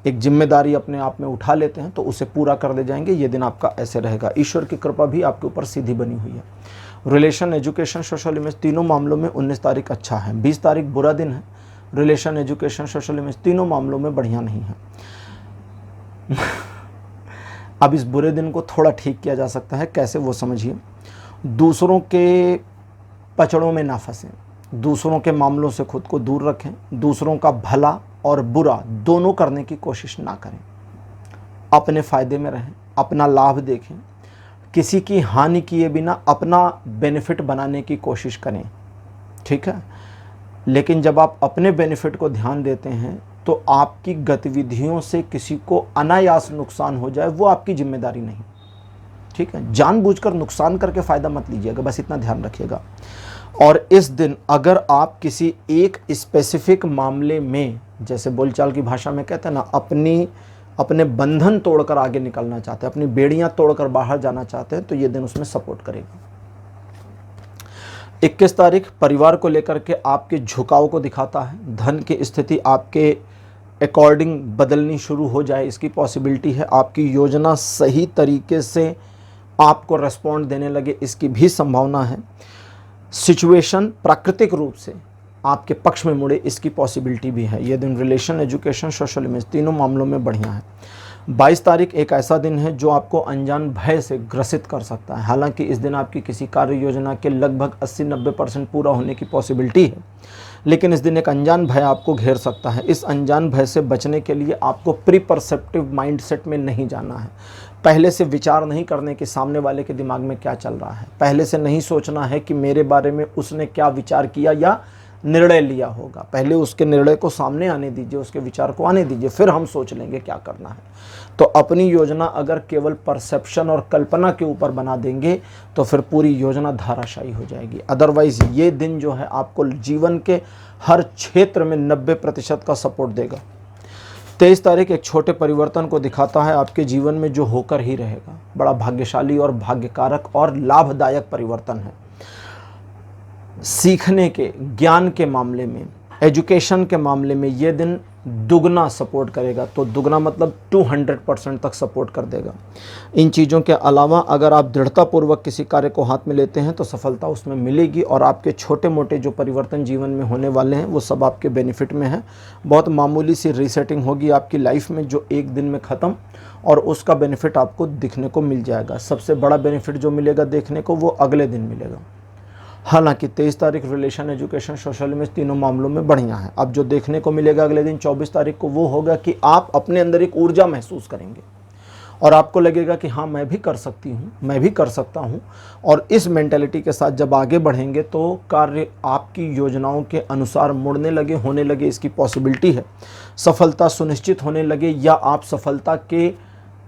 एक जिम्मेदारी अपने आप में उठा लेते हैं, तो उसे पूरा कर ले जाएंगे। ये दिन आपका ऐसे रहेगा। ईश्वर की कृपा भी आपके ऊपर सीधी बनी हुई है। रिलेशन, एजुकेशन, सोशल इमेज, तीनों मामलों में 19 तारीख अच्छा है। 20 तारीख बुरा दिन है। रिलेशन, एजुकेशन, सोशल इमेज, तीनों मामलों में बढ़िया नहीं है। अब इस बुरे दिन को थोड़ा ठीक किया जा सकता है। कैसे, वो समझिए। दूसरों के पचड़ों में ना फंसें, दूसरों के मामलों से खुद को दूर रखें, दूसरों का भला और बुरा दोनों करने की कोशिश ना करें। अपने फ़ायदे में रहें, अपना लाभ देखें, किसी की हानि किए बिना अपना बेनिफिट बनाने की कोशिश करें। ठीक है? लेकिन जब आप अपने बेनिफिट को ध्यान देते हैं तो आपकी गतिविधियों से किसी को अनायास नुकसान हो जाए वो आपकी जिम्मेदारी नहीं। ठीक है? जानबूझकर नुकसान करके फ़ायदा मत लीजिएगा, बस इतना ध्यान रखिएगा। और इस दिन अगर आप किसी एक स्पेसिफिक मामले में, जैसे बोलचाल की भाषा में कहते हैं ना, अपने बंधन तोड़कर आगे निकलना चाहते हैं, अपनी बेड़ियां तोड़कर बाहर जाना चाहते हैं, तो ये दिन उसमें सपोर्ट करेगा। 21 तारीख परिवार को लेकर के आपके झुकाव को दिखाता है। धन की स्थिति आपके अकॉर्डिंग बदलनी शुरू हो जाए, इसकी पॉसिबिलिटी है। आपकी योजना सही तरीके से आपको रेस्पॉन्ड देने लगे, इसकी भी संभावना है। सिचुएशन प्राकृतिक रूप से आपके पक्ष में मुड़े, इसकी पॉसिबिलिटी भी है। ये दिन रिलेशन, एजुकेशन, सोशल इमेज, तीनों मामलों में बढ़िया है। 22 तारीख एक ऐसा दिन है जो आपको अनजान भय से ग्रसित कर सकता है। हालांकि इस दिन आपकी किसी कार्य योजना के लगभग 80-90% पूरा होने की पॉसिबिलिटी है, लेकिन इस दिन एक अनजान भय आपको घेर सकता है। इस अनजान भय से बचने के लिए आपको प्री परसेप्टिव माइंडसेट में नहीं जाना है। पहले से विचार नहीं करने कि सामने वाले के दिमाग में क्या चल रहा है, पहले से नहीं सोचना है कि मेरे बारे में उसने क्या विचार किया या निर्णय लिया होगा। पहले उसके निर्णय को सामने आने दीजिए, उसके विचार को आने दीजिए, फिर हम सोच लेंगे क्या करना है। तो अपनी योजना अगर केवल परसेप्शन और कल्पना के ऊपर बना देंगे तो फिर पूरी योजना धाराशायी हो जाएगी। अदरवाइज ये दिन जो है आपको जीवन के हर क्षेत्र में 90% का सपोर्ट देगा। 23 तारीख एक छोटे परिवर्तन को दिखाता है आपके जीवन में, जो होकर ही रहेगा। बड़ा भाग्यशाली और भाग्यकारक और लाभदायक परिवर्तन है। सीखने के, ज्ञान के मामले में, एजुकेशन के मामले में ये दिन दुगना सपोर्ट करेगा। तो दुगना मतलब 200% तक सपोर्ट कर देगा। इन चीज़ों के अलावा अगर आप दृढ़तापूर्वक किसी कार्य को हाथ में लेते हैं तो सफलता उसमें मिलेगी, और आपके छोटे मोटे जो परिवर्तन जीवन में होने वाले हैं वो सब आपके बेनिफिट में है। बहुत मामूली सी रीसेटिंग होगी आपकी लाइफ में जो एक दिन में ख़त्म, और उसका बेनिफिट आपको दिखने को मिल जाएगा। सबसे बड़ा बेनिफिट जो मिलेगा देखने को वो अगले दिन मिलेगा। हालांकि 23 तारीख रिलेशन, एजुकेशन, सोशल इमेज तीनों मामलों में बढ़िया है। अब जो देखने को मिलेगा अगले दिन 24 तारीख को वो होगा कि आप अपने अंदर एक ऊर्जा महसूस करेंगे और आपको लगेगा कि हाँ मैं भी कर सकती हूँ, मैं भी कर सकता हूँ। और इस मेंटालिटी के साथ जब आगे बढ़ेंगे तो कार्य आपकी योजनाओं के अनुसार मुड़ने लगे, होने लगे, इसकी पॉसिबिलिटी है। सफलता सुनिश्चित होने लगे, या आप सफलता के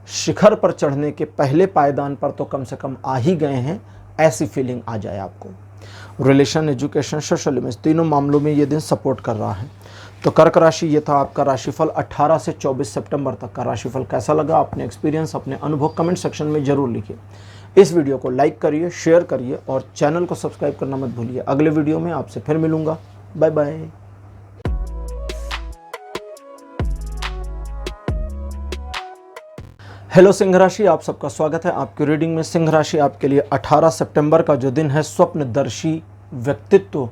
शिखर पर चढ़ने के पहले पायदान पर तो कम से कम आ ही गए हैं, ऐसी फीलिंग आ जाए आपको। रिलेशन, एजुकेशन, सोशल इमेज तीनों मामलों में ये दिन सपोर्ट कर रहा है। तो कर्क राशि, ये था आपका राशिफल 18 से 24 सितंबर तक का राशिफल। कैसा लगा, अपने एक्सपीरियंस, अपने अनुभव कमेंट सेक्शन में ज़रूर लिखिए। इस वीडियो को लाइक करिए, शेयर करिए और चैनल को सब्सक्राइब करना मत भूलिए। अगले वीडियो में आपसे फिर मिलूंगा। Bye bye. हेलो सिंह राशि, आप सबका स्वागत है आपकी रीडिंग में। सिंह राशि आपके लिए 18 सितंबर का जो दिन है स्वप्नदर्शी व्यक्तित्व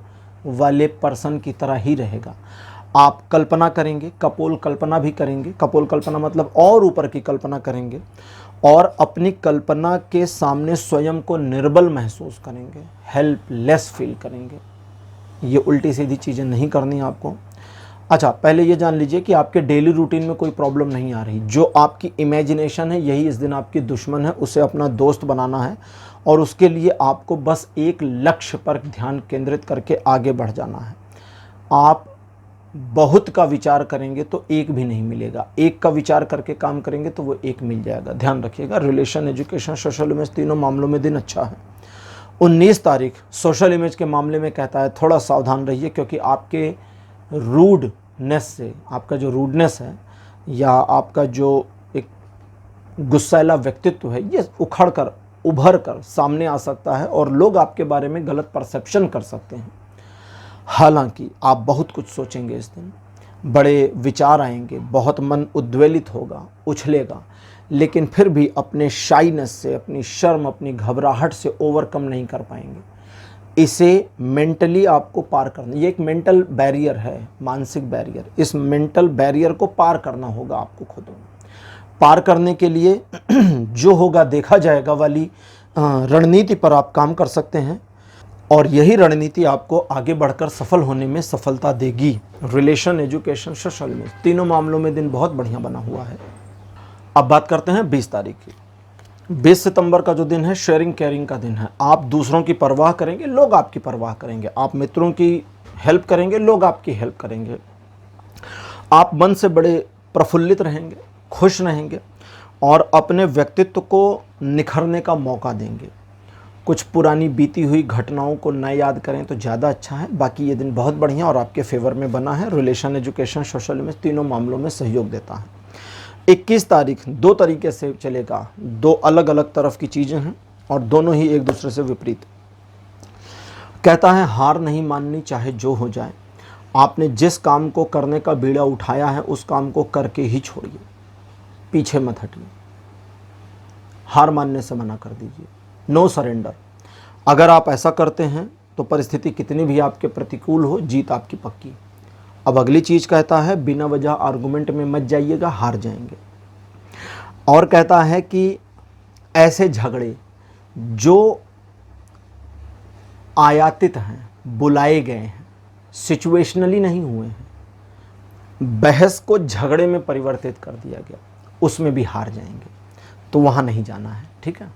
वाले पर्सन की तरह ही रहेगा। आप कल्पना करेंगे, कपोल कल्पना भी करेंगे। कपोल कल्पना मतलब और ऊपर की कल्पना करेंगे, और अपनी कल्पना के सामने स्वयं को निर्बल महसूस करेंगे, हेल्पलेस फील करेंगे। ये उल्टी सीधी चीज़ें नहीं करनी आपको। अच्छा, पहले ये जान लीजिए कि आपके डेली रूटीन में कोई प्रॉब्लम नहीं आ रही। जो आपकी इमेजिनेशन है यही इस दिन आपकी दुश्मन है, उसे अपना दोस्त बनाना है, और उसके लिए आपको बस एक लक्ष्य पर ध्यान केंद्रित करके आगे बढ़ जाना है। आप बहुत का विचार करेंगे तो एक भी नहीं मिलेगा, एक का विचार करके काम करेंगे तो वो एक मिल जाएगा। ध्यान रखिएगा। रिलेशन, एजुकेशन, सोशल इमेज तीनों मामलों में दिन अच्छा है। 19 तारीख सोशल इमेज के मामले में कहता है थोड़ा सावधान रहिए, क्योंकि आपके रूडनेस से, आपका जो रूडनेस है या आपका जो एक गुस्सैला व्यक्तित्व है, ये उखड़ कर उभर कर सामने आ सकता है और लोग आपके बारे में गलत परसेप्शन कर सकते हैं। हालांकि आप बहुत कुछ सोचेंगे इस दिन, बड़े विचार आएंगे, बहुत मन उद्वेलित होगा, उछलेगा, लेकिन फिर भी अपने शाइनेस से, अपनी शर्म, अपनी घबराहट से ओवरकम नहीं कर पाएंगे। इसे मेंटली आपको पार करना, ये एक मेंटल बैरियर है, मानसिक बैरियर। इस मेंटल बैरियर को पार करना होगा आपको खुद। पार करने के लिए जो होगा देखा जाएगा वाली रणनीति पर आप काम कर सकते हैं, और यही रणनीति आपको आगे बढ़कर सफल होने में सफलता देगी। रिलेशन, एजुकेशन, सोशल इमेज तीनों मामलों में दिन बहुत बढ़िया बना हुआ है। अब बात करते हैं 20 तारीख की। 20 सितंबर का जो दिन है शेयरिंग केयरिंग का दिन है। आप दूसरों की परवाह करेंगे, लोग आपकी परवाह करेंगे। आप मित्रों की हेल्प करेंगे, लोग आपकी हेल्प करेंगे। आप मन से बड़े प्रफुल्लित रहेंगे, खुश रहेंगे, और अपने व्यक्तित्व को निखरने का मौका देंगे। कुछ पुरानी बीती हुई घटनाओं को न याद करें तो ज़्यादा अच्छा है। बाकी ये दिन बहुत बढ़िया और आपके फेवर में बना है। रिलेशन, एजुकेशन, सोशल इमेज तीनों मामलों में सहयोग देता है। 21 तारीख दो तरीके से चलेगा, दो अलग अलग तरफ की चीज़ें हैं और दोनों ही एक दूसरे से विपरीत। कहता है हार नहीं माननी, चाहे जो हो जाए। आपने जिस काम को करने का बीड़ा उठाया है उस काम को करके ही छोड़िए, पीछे मत हटिए। हार मानने से मना कर दीजिए, नो सरेंडर। अगर आप ऐसा करते हैं तो परिस्थिति कितनी भी आपके प्रतिकूल हो, जीत आपकी पक्की। अब अगली चीज़ कहता है बिना वजह आर्गुमेंट में मत जाइएगा, हार जाएंगे। और कहता है कि ऐसे झगड़े जो आयातित हैं, बुलाए गए हैं, सिचुएशनली नहीं हुए हैं, बहस को झगड़े में परिवर्तित कर दिया गया, उसमें भी हार जाएंगे। तो वहाँ नहीं जाना है, ठीक है।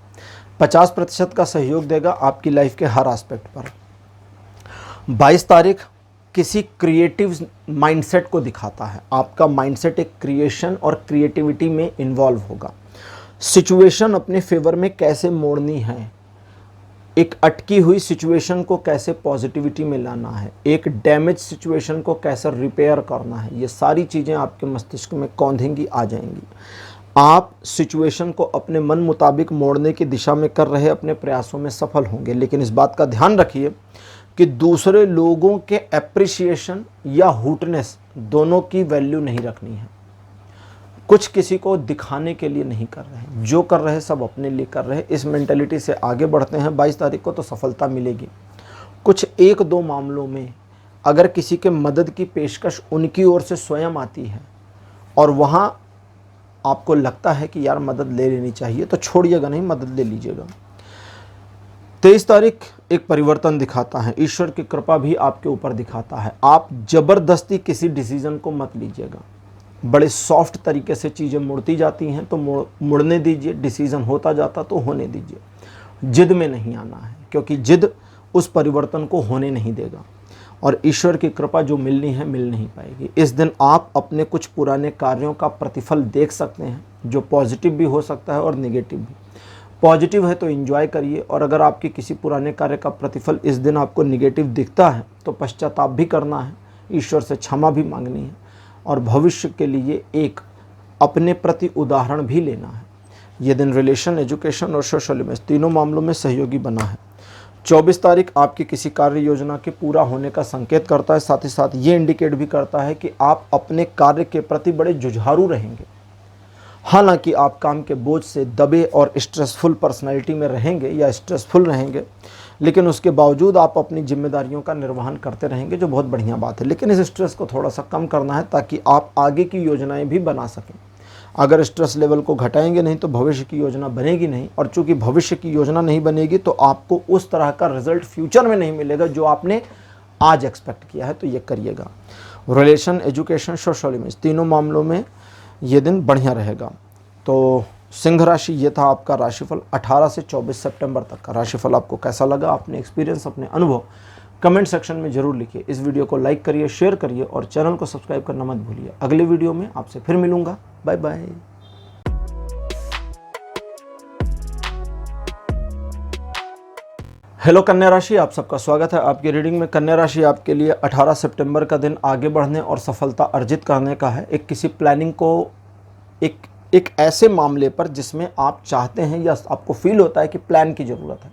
50% का सहयोग देगा आपकी लाइफ के हर एस्पेक्ट पर। 22 तारीख किसी क्रिएटिव माइंडसेट को दिखाता है। आपका माइंडसेट एक क्रिएशन और क्रिएटिविटी में इन्वॉल्व होगा। सिचुएशन अपने फेवर में कैसे मोड़नी है, एक अटकी हुई सिचुएशन को कैसे पॉजिटिविटी में लाना है, एक डैमेज सिचुएशन को कैसे रिपेयर करना है, ये सारी चीज़ें आपके मस्तिष्क में कौंधेंगी, आ जाएंगी। आप सिचुएशन को अपने मन मुताबिक मोड़ने की दिशा में कर रहे अपने प्रयासों में सफल होंगे। लेकिन इस बात का ध्यान रखिए कि दूसरे लोगों के एप्रिसिएशन या हुटनेस दोनों की वैल्यू नहीं रखनी है। कुछ किसी को दिखाने के लिए नहीं कर रहे हैं, जो कर रहे हैं सब अपने लिए कर रहे हैं। इस मेंटालिटी से आगे बढ़ते हैं 22 तारीख को तो सफलता मिलेगी। कुछ 1-2 मामलों में अगर किसी के मदद की पेशकश उनकी ओर से स्वयं आती है और वहाँ आपको लगता है कि यार मदद ले लेनी चाहिए, तो छोड़िएगा नहीं, मदद ले लीजिएगा। 23 तारीख एक परिवर्तन दिखाता है, ईश्वर की कृपा भी आपके ऊपर दिखाता है। आप जबरदस्ती किसी डिसीजन को मत लीजिएगा। बड़े सॉफ्ट तरीके से चीज़ें मुड़ती जाती हैं तो मुड़ने दीजिए, डिसीजन होता जाता तो होने दीजिए। जिद में नहीं आना है, क्योंकि जिद उस परिवर्तन को होने नहीं देगा और ईश्वर की कृपा जो मिलनी है मिल नहीं पाएगी। इस दिन आप अपने कुछ पुराने कार्यों का प्रतिफल देख सकते हैं, जो पॉजिटिव भी हो सकता है और नेगेटिव भी। पॉजिटिव है तो एंजॉय करिए, और अगर आपके किसी पुराने कार्य का प्रतिफल इस दिन आपको नेगेटिव दिखता है तो पश्चाताप भी करना है, ईश्वर से क्षमा भी मांगनी है और भविष्य के लिए एक अपने प्रति उदाहरण भी लेना है। ये दिन रिलेशन, एजुकेशन और सोशल इमेज तीनों मामलों में सहयोगी बना है। 24 तारीख आपकी किसी कार्य योजना के पूरा होने का संकेत करता है। साथ ही साथ ये इंडिकेट भी करता है कि आप अपने कार्य के प्रति बड़े जुझारू रहेंगे। हालांकि आप काम के बोझ से दबे और स्ट्रेसफुल पर्सनैलिटी में रहेंगे या स्ट्रेसफुल रहेंगे, लेकिन उसके बावजूद आप अपनी जिम्मेदारियों का निर्वहन करते रहेंगे, जो बहुत बढ़िया बात है। लेकिन इस स्ट्रेस को थोड़ा सा कम करना है ताकि आप आगे की योजनाएं भी बना सकें। अगर स्ट्रेस लेवल को घटाएंगे नहीं तो भविष्य की योजना बनेगी नहीं, और चूंकि भविष्य की योजना नहीं बनेगी तो आपको उस तरह का रिजल्ट फ्यूचर में नहीं मिलेगा जो आपने आज एक्सपेक्ट किया है। तो ये करिएगा। रिलेशन, एजुकेशन, सोशल इमेज तीनों मामलों में ये दिन बढ़िया रहेगा। तो सिंह राशि, ये था आपका राशिफल 18 से 24 सितंबर तक का राशिफल। आपको कैसा लगा, अपने एक्सपीरियंस, अपने अनुभव कमेंट सेक्शन में जरूर लिखिए। इस वीडियो को लाइक करिए, शेयर करिए और चैनल को सब्सक्राइब करना मत भूलिए। अगले वीडियो में आपसे फिर मिलूंगा। Bye bye. हेलो कन्या राशि, आप सबका स्वागत है आपकी रीडिंग में। कन्या राशि आपके लिए 18 सितंबर का दिन आगे बढ़ने और सफलता अर्जित करने का है। एक किसी प्लानिंग को एक ऐसे मामले पर जिसमें आप चाहते हैं या आपको फील होता है कि प्लान की ज़रूरत है,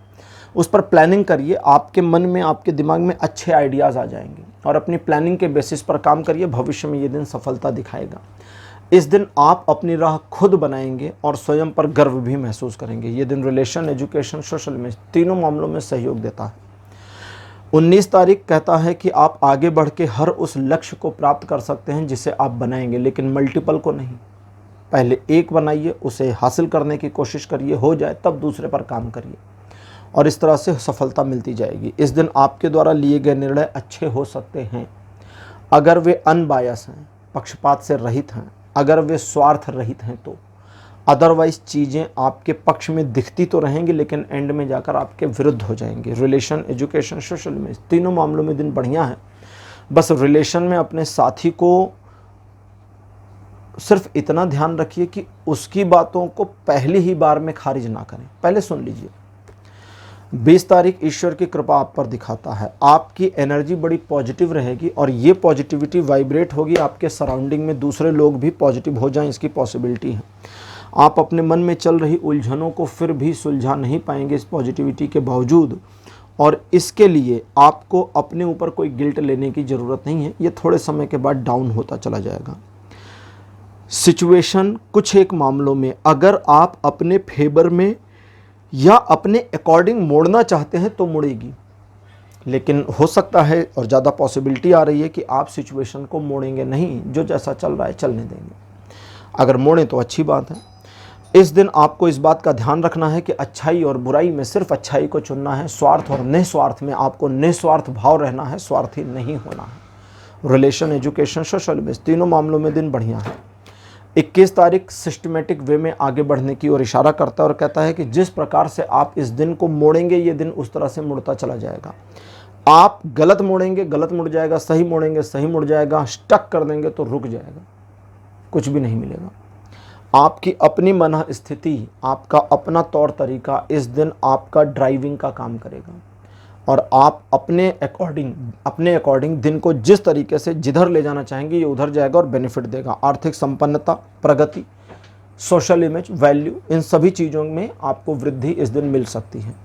उस पर प्लानिंग करिए। आपके मन में, आपके दिमाग में अच्छे आइडियाज़ आ जाएंगे और अपनी प्लानिंग के बेसिस पर काम करिए। भविष्य में ये दिन सफलता दिखाएगा। इस दिन आप अपनी राह खुद बनाएंगे और स्वयं पर गर्व भी महसूस करेंगे। ये दिन रिलेशन, एजुकेशन, सोशल में तीनों मामलों में सहयोग देता है। 19 तारीख कहता है कि आप आगे बढ़ के हर उस लक्ष्य को प्राप्त कर सकते हैं जिसे आप बनाएंगे, लेकिन मल्टीपल को नहीं। पहले एक बनाइए, उसे हासिल करने की कोशिश करिए, हो जाए तब दूसरे पर काम करिए और इस तरह से सफलता मिलती जाएगी। इस दिन आपके द्वारा लिए गए निर्णय अच्छे हो सकते हैं अगर वे अनबायस हैं, पक्षपात से रहित हैं, अगर वे स्वार्थ रहित हैं तो। अदरवाइज चीज़ें आपके पक्ष में दिखती तो रहेंगी लेकिन एंड में जाकर आपके विरुद्ध हो जाएंगी। रिलेशन, एजुकेशन, सोशल में तीनों मामलों में दिन बढ़िया है। बस रिलेशन में अपने साथी को सिर्फ इतना ध्यान रखिए कि उसकी बातों को पहली ही बार में खारिज ना करें, पहले सुन लीजिए। 20 तारीख ईश्वर की कृपा आप पर दिखाता है। आपकी एनर्जी बड़ी पॉजिटिव रहेगी और ये पॉजिटिविटी वाइब्रेट होगी आपके सराउंडिंग में। दूसरे लोग भी पॉजिटिव हो जाएं, इसकी पॉसिबिलिटी है। आप अपने मन में चल रही उलझनों को फिर भी सुलझा नहीं पाएंगे इस पॉजिटिविटी के बावजूद, और इसके लिए आपको अपने ऊपर कोई गिल्ट लेने की ज़रूरत नहीं है। ये थोड़े समय के बाद डाउन होता चला जाएगा। सिचुएशन कुछ एक मामलों में अगर आप अपने फेवर में या अपने अकॉर्डिंग मोड़ना चाहते हैं तो मुड़ेगी, लेकिन हो सकता है और ज़्यादा पॉसिबिलिटी आ रही है कि आप सिचुएशन को मोड़ेंगे नहीं, जो जैसा चल रहा है चलने देंगे। अगर मोड़ें तो अच्छी बात है। इस दिन आपको इस बात का ध्यान रखना है कि अच्छाई और बुराई में सिर्फ अच्छाई को चुनना है। स्वार्थ और निस्वार्थ में आपको निस्वार्थ भाव रहना है, स्वार्थी नहीं होना है। रिलेशन, एजुकेशन, सोशल में तीनों मामलों में दिन बढ़िया है। 21 तारीख सिस्टमेटिक वे में आगे बढ़ने की ओर इशारा करता है और कहता है कि जिस प्रकार से आप इस दिन को मोड़ेंगे ये दिन उस तरह से मुड़ता चला जाएगा। आप गलत मोड़ेंगे गलत मुड़ जाएगा, सही मोड़ेंगे सही मुड़ जाएगा, स्टक कर देंगे तो रुक जाएगा, कुछ भी नहीं मिलेगा। आपकी अपनी मन स्थिति, आपका अपना तौर तरीका इस दिन आपका ड्राइविंग का काम करेगा और आप अपने अकॉर्डिंग दिन को जिस तरीके से जिधर ले जाना चाहेंगे ये उधर जाएगा और बेनिफिट देगा। आर्थिक संपन्नता, प्रगति, सोशल इमेज, वैल्यू, इन सभी चीज़ों में आपको वृद्धि इस दिन मिल सकती है।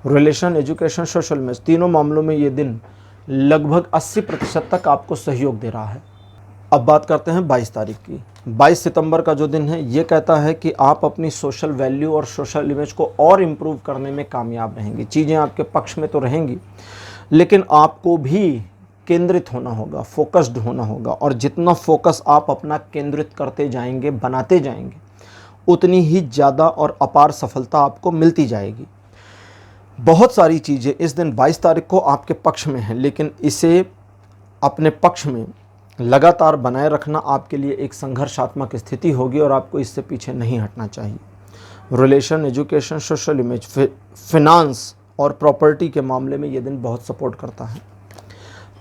रिलेशन, एजुकेशन, सोशल इमेज, तीनों मामलों में ये दिन लगभग 80% तक आपको सहयोग दे रहा है। अब बात करते हैं 22 तारीख की। 22 सितंबर का जो दिन है ये कहता है कि आप अपनी सोशल वैल्यू और सोशल इमेज को और इम्प्रूव करने में कामयाब रहेंगे। चीज़ें आपके पक्ष में तो रहेंगी लेकिन आपको भी केंद्रित होना होगा, फोकस्ड होना होगा, और जितना फोकस आप अपना केंद्रित करते जाएंगे, बनाते जाएंगे, उतनी ही ज़्यादा और अपार सफलता आपको मिलती जाएगी। बहुत सारी चीज़ें इस दिन 22 तारीख को आपके पक्ष में हैं, लेकिन इसे अपने पक्ष में लगातार बनाए रखना आपके लिए एक संघर्षात्मक स्थिति होगी और आपको इससे पीछे नहीं हटना चाहिए। Relation, education, social image, finance और प्रॉपर्टी के मामले में ये दिन बहुत सपोर्ट करता है।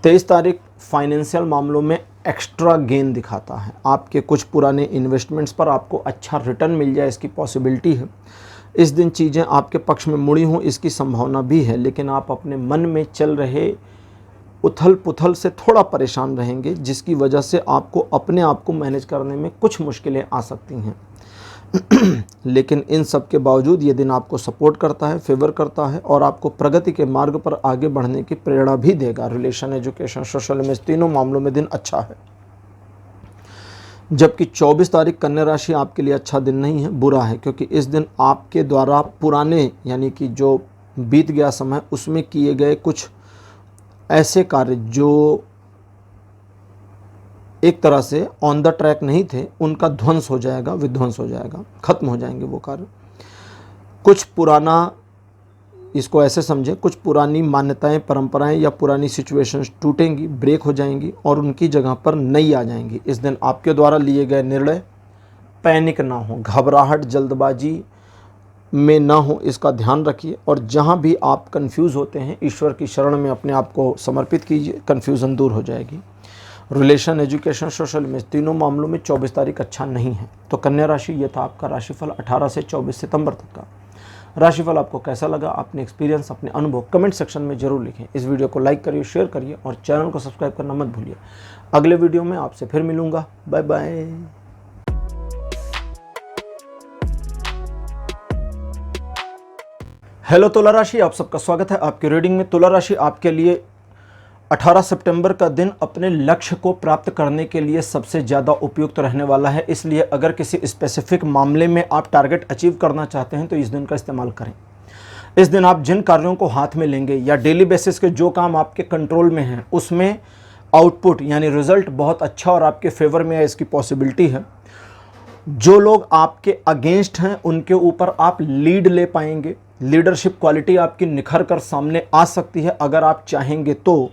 23 तारीख फाइनेंशियल मामलों में एक्स्ट्रा गेन दिखाता है। आपके कुछ पुराने इन्वेस्टमेंट्स पर आपको अच्छा रिटर्न मिल जाए इसकी पॉसिबिलिटी है। इस दिन चीज़ें आपके पक्ष में मुड़ी हों इसकी संभावना भी है, लेकिन आप अपने मन में चल रहे उथल पुथल से थोड़ा परेशान रहेंगे, जिसकी वजह से आपको अपने आप को मैनेज करने में कुछ मुश्किलें आ सकती हैं। लेकिन इन सब के बावजूद ये दिन आपको सपोर्ट करता है, फेवर करता है और आपको प्रगति के मार्ग पर आगे बढ़ने की प्रेरणा भी देगा। रिलेशन, एजुकेशन, सोशल इमेज, तीनों मामलों में दिन अच्छा है। जबकि 24 तारीख कन्या राशि आपके लिए अच्छा दिन नहीं है, बुरा है, क्योंकि इस दिन आपके द्वारा पुराने यानी कि जो बीत गया समय उसमें किए गए कुछ ऐसे कार्य जो एक तरह से ऑन द ट्रैक नहीं थे उनका ध्वंस हो जाएगा, विध्वंस हो जाएगा, खत्म हो जाएंगे वो कार्य। कुछ पुराना, इसको ऐसे समझें, कुछ पुरानी मान्यताएं, परंपराएं या पुरानी सिचुएशंस टूटेंगी, ब्रेक हो जाएंगी और उनकी जगह पर नई आ जाएंगी। इस दिन आपके द्वारा लिए गए निर्णय पैनिक ना हो, घबराहट, जल्दबाजी में ना हो, इसका ध्यान रखिए। और जहां भी आप कंफ्यूज होते हैं ईश्वर की शरण में अपने आप को समर्पित कीजिए, कन्फ्यूज़न दूर हो जाएगी। रिलेशन, एजुकेशन, सोशल इमेज, तीनों मामलों में 24 तारीख अच्छा नहीं है। तो कन्या राशि, ये था आपका राशिफल 18 से 24 सितंबर तक का। राशिफल आपको कैसा लगा, अपने एक्सपीरियंस, अपने अनुभव कमेंट सेक्शन में जरूर लिखें। इस वीडियो को लाइक करिए, शेयर करिए और चैनल को सब्सक्राइब करना मत भूलिए। अगले वीडियो में आपसे फिर मिलूंगा। Bye bye. हेलो तुला राशि, आप सबका स्वागत है आपकी रीडिंग में। तुला राशि आपके लिए 18 सितंबर का दिन अपने लक्ष्य को प्राप्त करने के लिए सबसे ज़्यादा उपयुक्त रहने वाला है। इसलिए अगर किसी स्पेसिफिक मामले में आप टारगेट अचीव करना चाहते हैं तो इस दिन का इस्तेमाल करें। इस दिन आप जिन कार्यों को हाथ में लेंगे या डेली बेसिस के जो काम आपके कंट्रोल में हैं उसमें आउटपुट यानी रिजल्ट बहुत अच्छा और आपके फेवर में है, इसकी पॉसिबिलिटी है। जो लोग आपके अगेंस्ट हैं उनके ऊपर आप लीड ले पाएंगे। लीडरशिप क्वालिटी आपकी निखर कर सामने आ सकती है अगर आप चाहेंगे तो।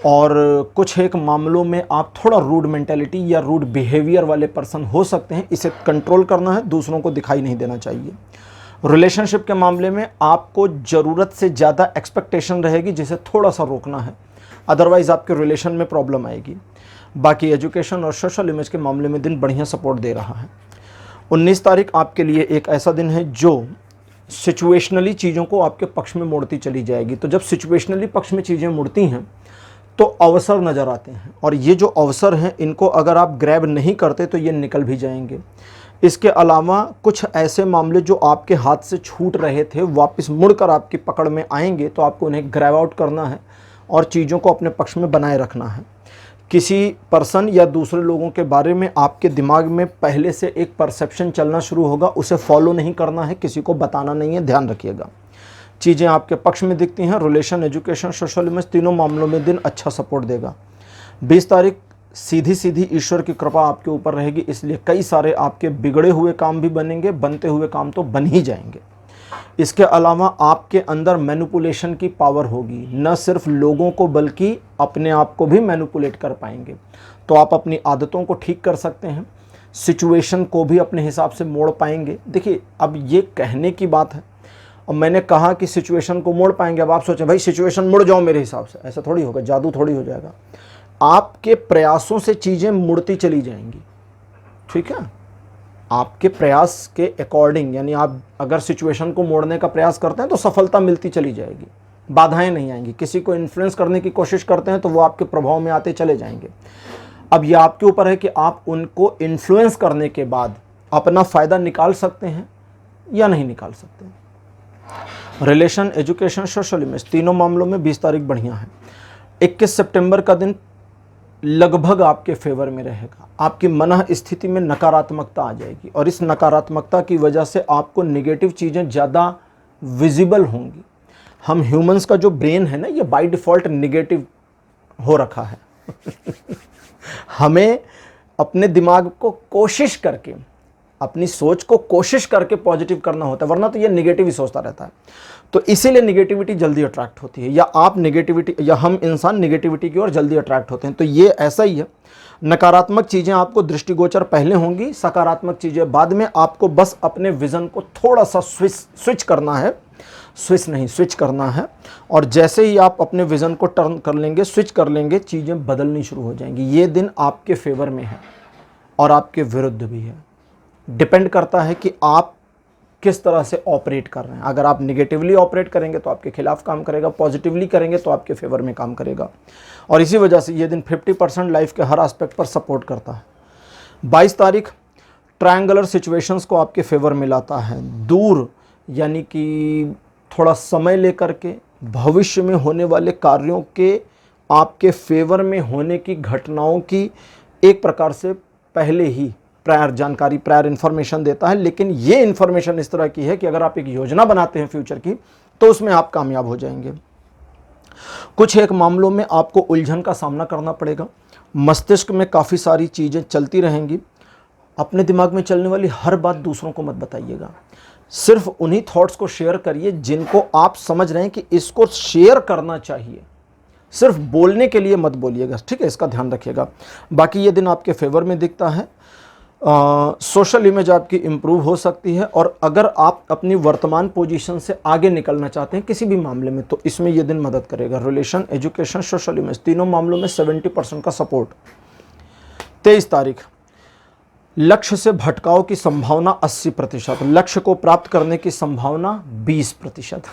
और कुछ एक मामलों में आप थोड़ा रूड मेंटेलिटी या रूड बिहेवियर वाले पर्सन हो सकते हैं, इसे कंट्रोल करना है, दूसरों को दिखाई नहीं देना चाहिए। रिलेशनशिप के मामले में आपको ज़रूरत से ज़्यादा एक्सपेक्टेशन रहेगी जिसे थोड़ा सा रोकना है, अदरवाइज़ आपके रिलेशन में प्रॉब्लम आएगी। बाकी एजुकेशन और सोशल इमेज के मामले में दिन बढ़िया सपोर्ट दे रहा है। 19 तारीख आपके लिए एक ऐसा दिन है जो सिचुएशनली चीज़ों को आपके पक्ष में मोड़ती चली जाएगी। तो जब सिचुएशनली पक्ष में चीज़ें मुड़ती हैं तो अवसर नज़र आते हैं और ये जो अवसर हैं इनको अगर आप ग्रैब नहीं करते तो ये निकल भी जाएंगे। इसके अलावा कुछ ऐसे मामले जो आपके हाथ से छूट रहे थे वापस मुड़कर आपकी पकड़ में आएंगे, तो आपको उन्हें ग्रैब आउट करना है और चीज़ों को अपने पक्ष में बनाए रखना है। किसी पर्सन या दूसरे लोगों के बारे में आपके दिमाग में पहले से एक परसेप्शन चलना शुरू होगा, उसे फॉलो नहीं करना है, किसी को बताना नहीं है, ध्यान रखिएगा। चीज़ें आपके पक्ष में दिखती हैं। रिलेशन, एजुकेशन, सोशल इमेज, तीनों मामलों में दिन अच्छा सपोर्ट देगा। 20 तारीख सीधी सीधी ईश्वर की कृपा आपके ऊपर रहेगी, इसलिए कई सारे आपके बिगड़े हुए काम भी बनेंगे, बनते हुए काम तो बन ही जाएंगे। इसके अलावा आपके अंदर मैनिपुलेशन की पावर होगी, न सिर्फ लोगों को बल्कि अपने आप को भी मैनिपुलेट कर पाएंगे। तो आप अपनी आदतों को ठीक कर सकते हैं। सिचुएशन को भी अपने हिसाब से मोड़ पाएंगे। देखिए अब ये कहने की बात है, और मैंने कहा कि सिचुएशन को मोड़ पाएंगे। अब आप सोचें भाई सिचुएशन मुड़ जाओ मेरे हिसाब से, ऐसा थोड़ी होगा, जादू थोड़ी हो जाएगा। आपके प्रयासों से चीज़ें मुड़ती चली जाएंगी, ठीक है, आपके प्रयास के अकॉर्डिंग। यानी आप अगर सिचुएशन को मोड़ने का प्रयास करते हैं तो सफलता मिलती चली जाएगी, बाधाएं नहीं आएंगी। किसी को इन्फ्लुएंस करने की कोशिश करते हैं तो वो आपके प्रभाव में आते चले जाएंगे। अब ये आपके ऊपर है कि आप उनको इन्फ्लुएंस करने के बाद अपना फ़ायदा निकाल सकते हैं या नहीं निकाल सकते। रिलेशन, एजुकेशन, सोशल इमेज, तीनों मामलों में 20 तारीख बढ़िया है। 21 सितंबर का दिन लगभग आपके फेवर में रहेगा। आपकी मन स्थिति में नकारात्मकता आ जाएगी और इस नकारात्मकता की वजह से आपको नेगेटिव चीज़ें ज़्यादा विजिबल होंगी। हम ह्यूमंस का जो ब्रेन है ना, ये बाय डिफ़ॉल्ट नेगेटिव हो रखा है। हमें अपने दिमाग को कोशिश करके, अपनी सोच को कोशिश करके पॉजिटिव करना होता है, वरना तो ये नेगेटिव ही सोचता रहता है। तो इसीलिए नेगेटिविटी जल्दी अट्रैक्ट होती है, या आप नेगेटिविटी, या हम इंसान नेगेटिविटी की ओर जल्दी अट्रैक्ट होते हैं। तो ये ऐसा ही है, नकारात्मक चीज़ें आपको दृष्टिगोचर पहले होंगी, सकारात्मक चीज़ें बाद में। आपको बस अपने विज़न को थोड़ा सा स्विच करना है, स्विच करना है। और जैसे ही आप अपने विज़न को टर्न कर लेंगे, स्विच कर लेंगे, चीज़ें बदलनी शुरू हो जाएंगी। ये दिन आपके फेवर में है और आपके विरुद्ध भी है। डिपेंड करता है कि आप किस तरह से ऑपरेट कर रहे हैं। अगर आप निगेटिवली ऑपरेट करेंगे तो आपके खिलाफ काम करेगा, पॉजिटिवली करेंगे तो आपके फेवर में काम करेगा। और इसी वजह से ये दिन 50% लाइफ के हर एस्पेक्ट पर सपोर्ट करता है। 22 तारीख ट्रायंगुलर सिचुएशंस को आपके फेवर में लाता है। दूर यानी कि थोड़ा समय लेकर के भविष्य में होने वाले कार्यों के आपके फेवर में होने की घटनाओं की एक प्रकार से पहले ही प्रायर जानकारी, प्रायर इन्फॉर्मेशन देता है। लेकिन ये इन्फॉर्मेशन इस तरह की है कि अगर आप एक योजना बनाते हैं फ्यूचर की तो उसमें आप कामयाब हो जाएंगे। कुछ एक मामलों में आपको उलझन का सामना करना पड़ेगा। मस्तिष्क में काफ़ी सारी चीज़ें चलती रहेंगी। अपने दिमाग में चलने वाली हर बात दूसरों को मत बताइएगा, सिर्फ उन्हीं थॉट्स को शेयर करिए जिनको आप समझ रहे हैं कि इसको शेयर करना चाहिए। सिर्फ बोलने के लिए मत बोलिएगा, ठीक है, इसका ध्यान रखिएगा। बाकी ये दिन आपके फेवर में दिखता है। सोशल इमेज आपकी इम्प्रूव हो सकती है, और अगर आप अपनी वर्तमान पोजीशन से आगे निकलना चाहते हैं किसी भी मामले में तो इसमें यह दिन मदद करेगा। रिलेशन, एजुकेशन, सोशल इमेज, तीनों मामलों में 70% का सपोर्ट। 23 तारीख लक्ष्य से भटकाव की संभावना 80%, लक्ष्य को प्राप्त करने की संभावना 20%।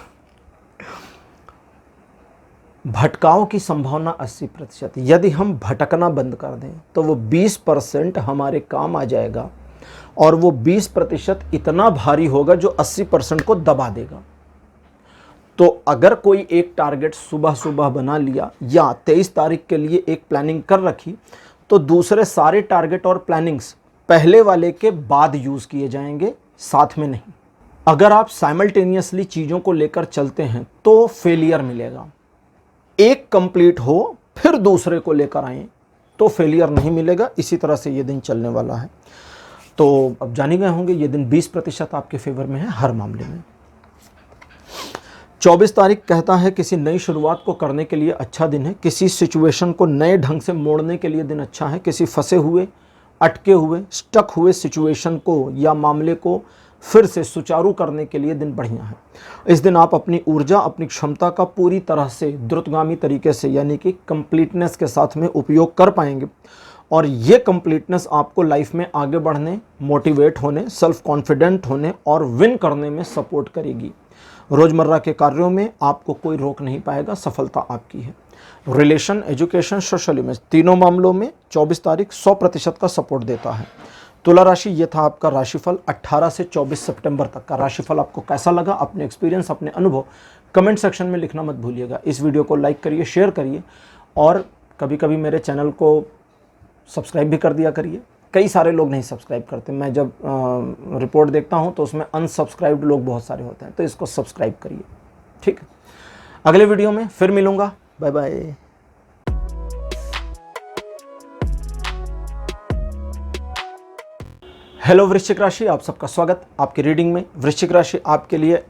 भटकाव की संभावना 80%। यदि हम भटकना बंद कर दें तो वो 20% हमारे काम आ जाएगा, और वो 20% इतना भारी होगा जो 80% को दबा देगा। तो अगर कोई एक टारगेट सुबह सुबह बना लिया या 23 तारीख के लिए एक प्लानिंग कर रखी, तो दूसरे सारे टारगेट और प्लानिंग्स पहले वाले के बाद यूज़ किए जाएंगे, साथ में नहीं। अगर आप साइमल्टेनियसली चीज़ों को लेकर चलते हैं तो फेलियर मिलेगा। एक कंप्लीट हो फिर दूसरे को लेकर आए तो फेलियर नहीं मिलेगा। इसी तरह से ये दिन चलने वाला है। तो अब जान ही गए होंगे ये दिन 20% आपके फेवर में है हर मामले में। 24 तारीख कहता है किसी नई शुरुआत को करने के लिए अच्छा दिन है। किसी सिचुएशन को नए ढंग से मोड़ने के लिए दिन अच्छा है। किसी फंसे हुए, अटके हुए, स्टक हुए सिचुएशन को या मामले को फिर से सुचारू करने के लिए दिन बढ़िया है। इस दिन आप अपनी ऊर्जा, अपनी क्षमता का पूरी तरह से द्रुतगामी तरीके से यानी कि कंप्लीटनेस के साथ में उपयोग कर पाएंगे, और ये कंप्लीटनेस आपको लाइफ में आगे बढ़ने, मोटिवेट होने, सेल्फ कॉन्फिडेंट होने और विन करने में सपोर्ट करेगी। रोज़मर्रा के कार्यों में आपको कोई रोक नहीं पाएगा, सफलता आपकी है। रिलेशन, एजुकेशन, सोशल इमेज, तीनों मामलों में 24 तारीख 100% का सपोर्ट देता है। तुला राशि, ये था आपका राशिफल 18 से 24 सितंबर तक का राशिफल। आपको कैसा लगा? अपने एक्सपीरियंस, अपने अनुभव कमेंट सेक्शन में लिखना मत भूलिएगा। इस वीडियो को लाइक करिए, शेयर करिए, और कभी कभी मेरे चैनल को सब्सक्राइब भी कर दिया करिए। कई सारे लोग नहीं सब्सक्राइब करते। मैं जब रिपोर्ट देखता हूँ तो उसमें अनसब्सक्राइब्ड लोग बहुत सारे होते हैं, तो इसको सब्सक्राइब करिए, ठीक है। अगले वीडियो में फिर मिलूँगा। Bye bye. हेलो वृश्चिक राशि, आप सबका स्वागत आपकी रीडिंग में। वृश्चिक राशि आपके लिए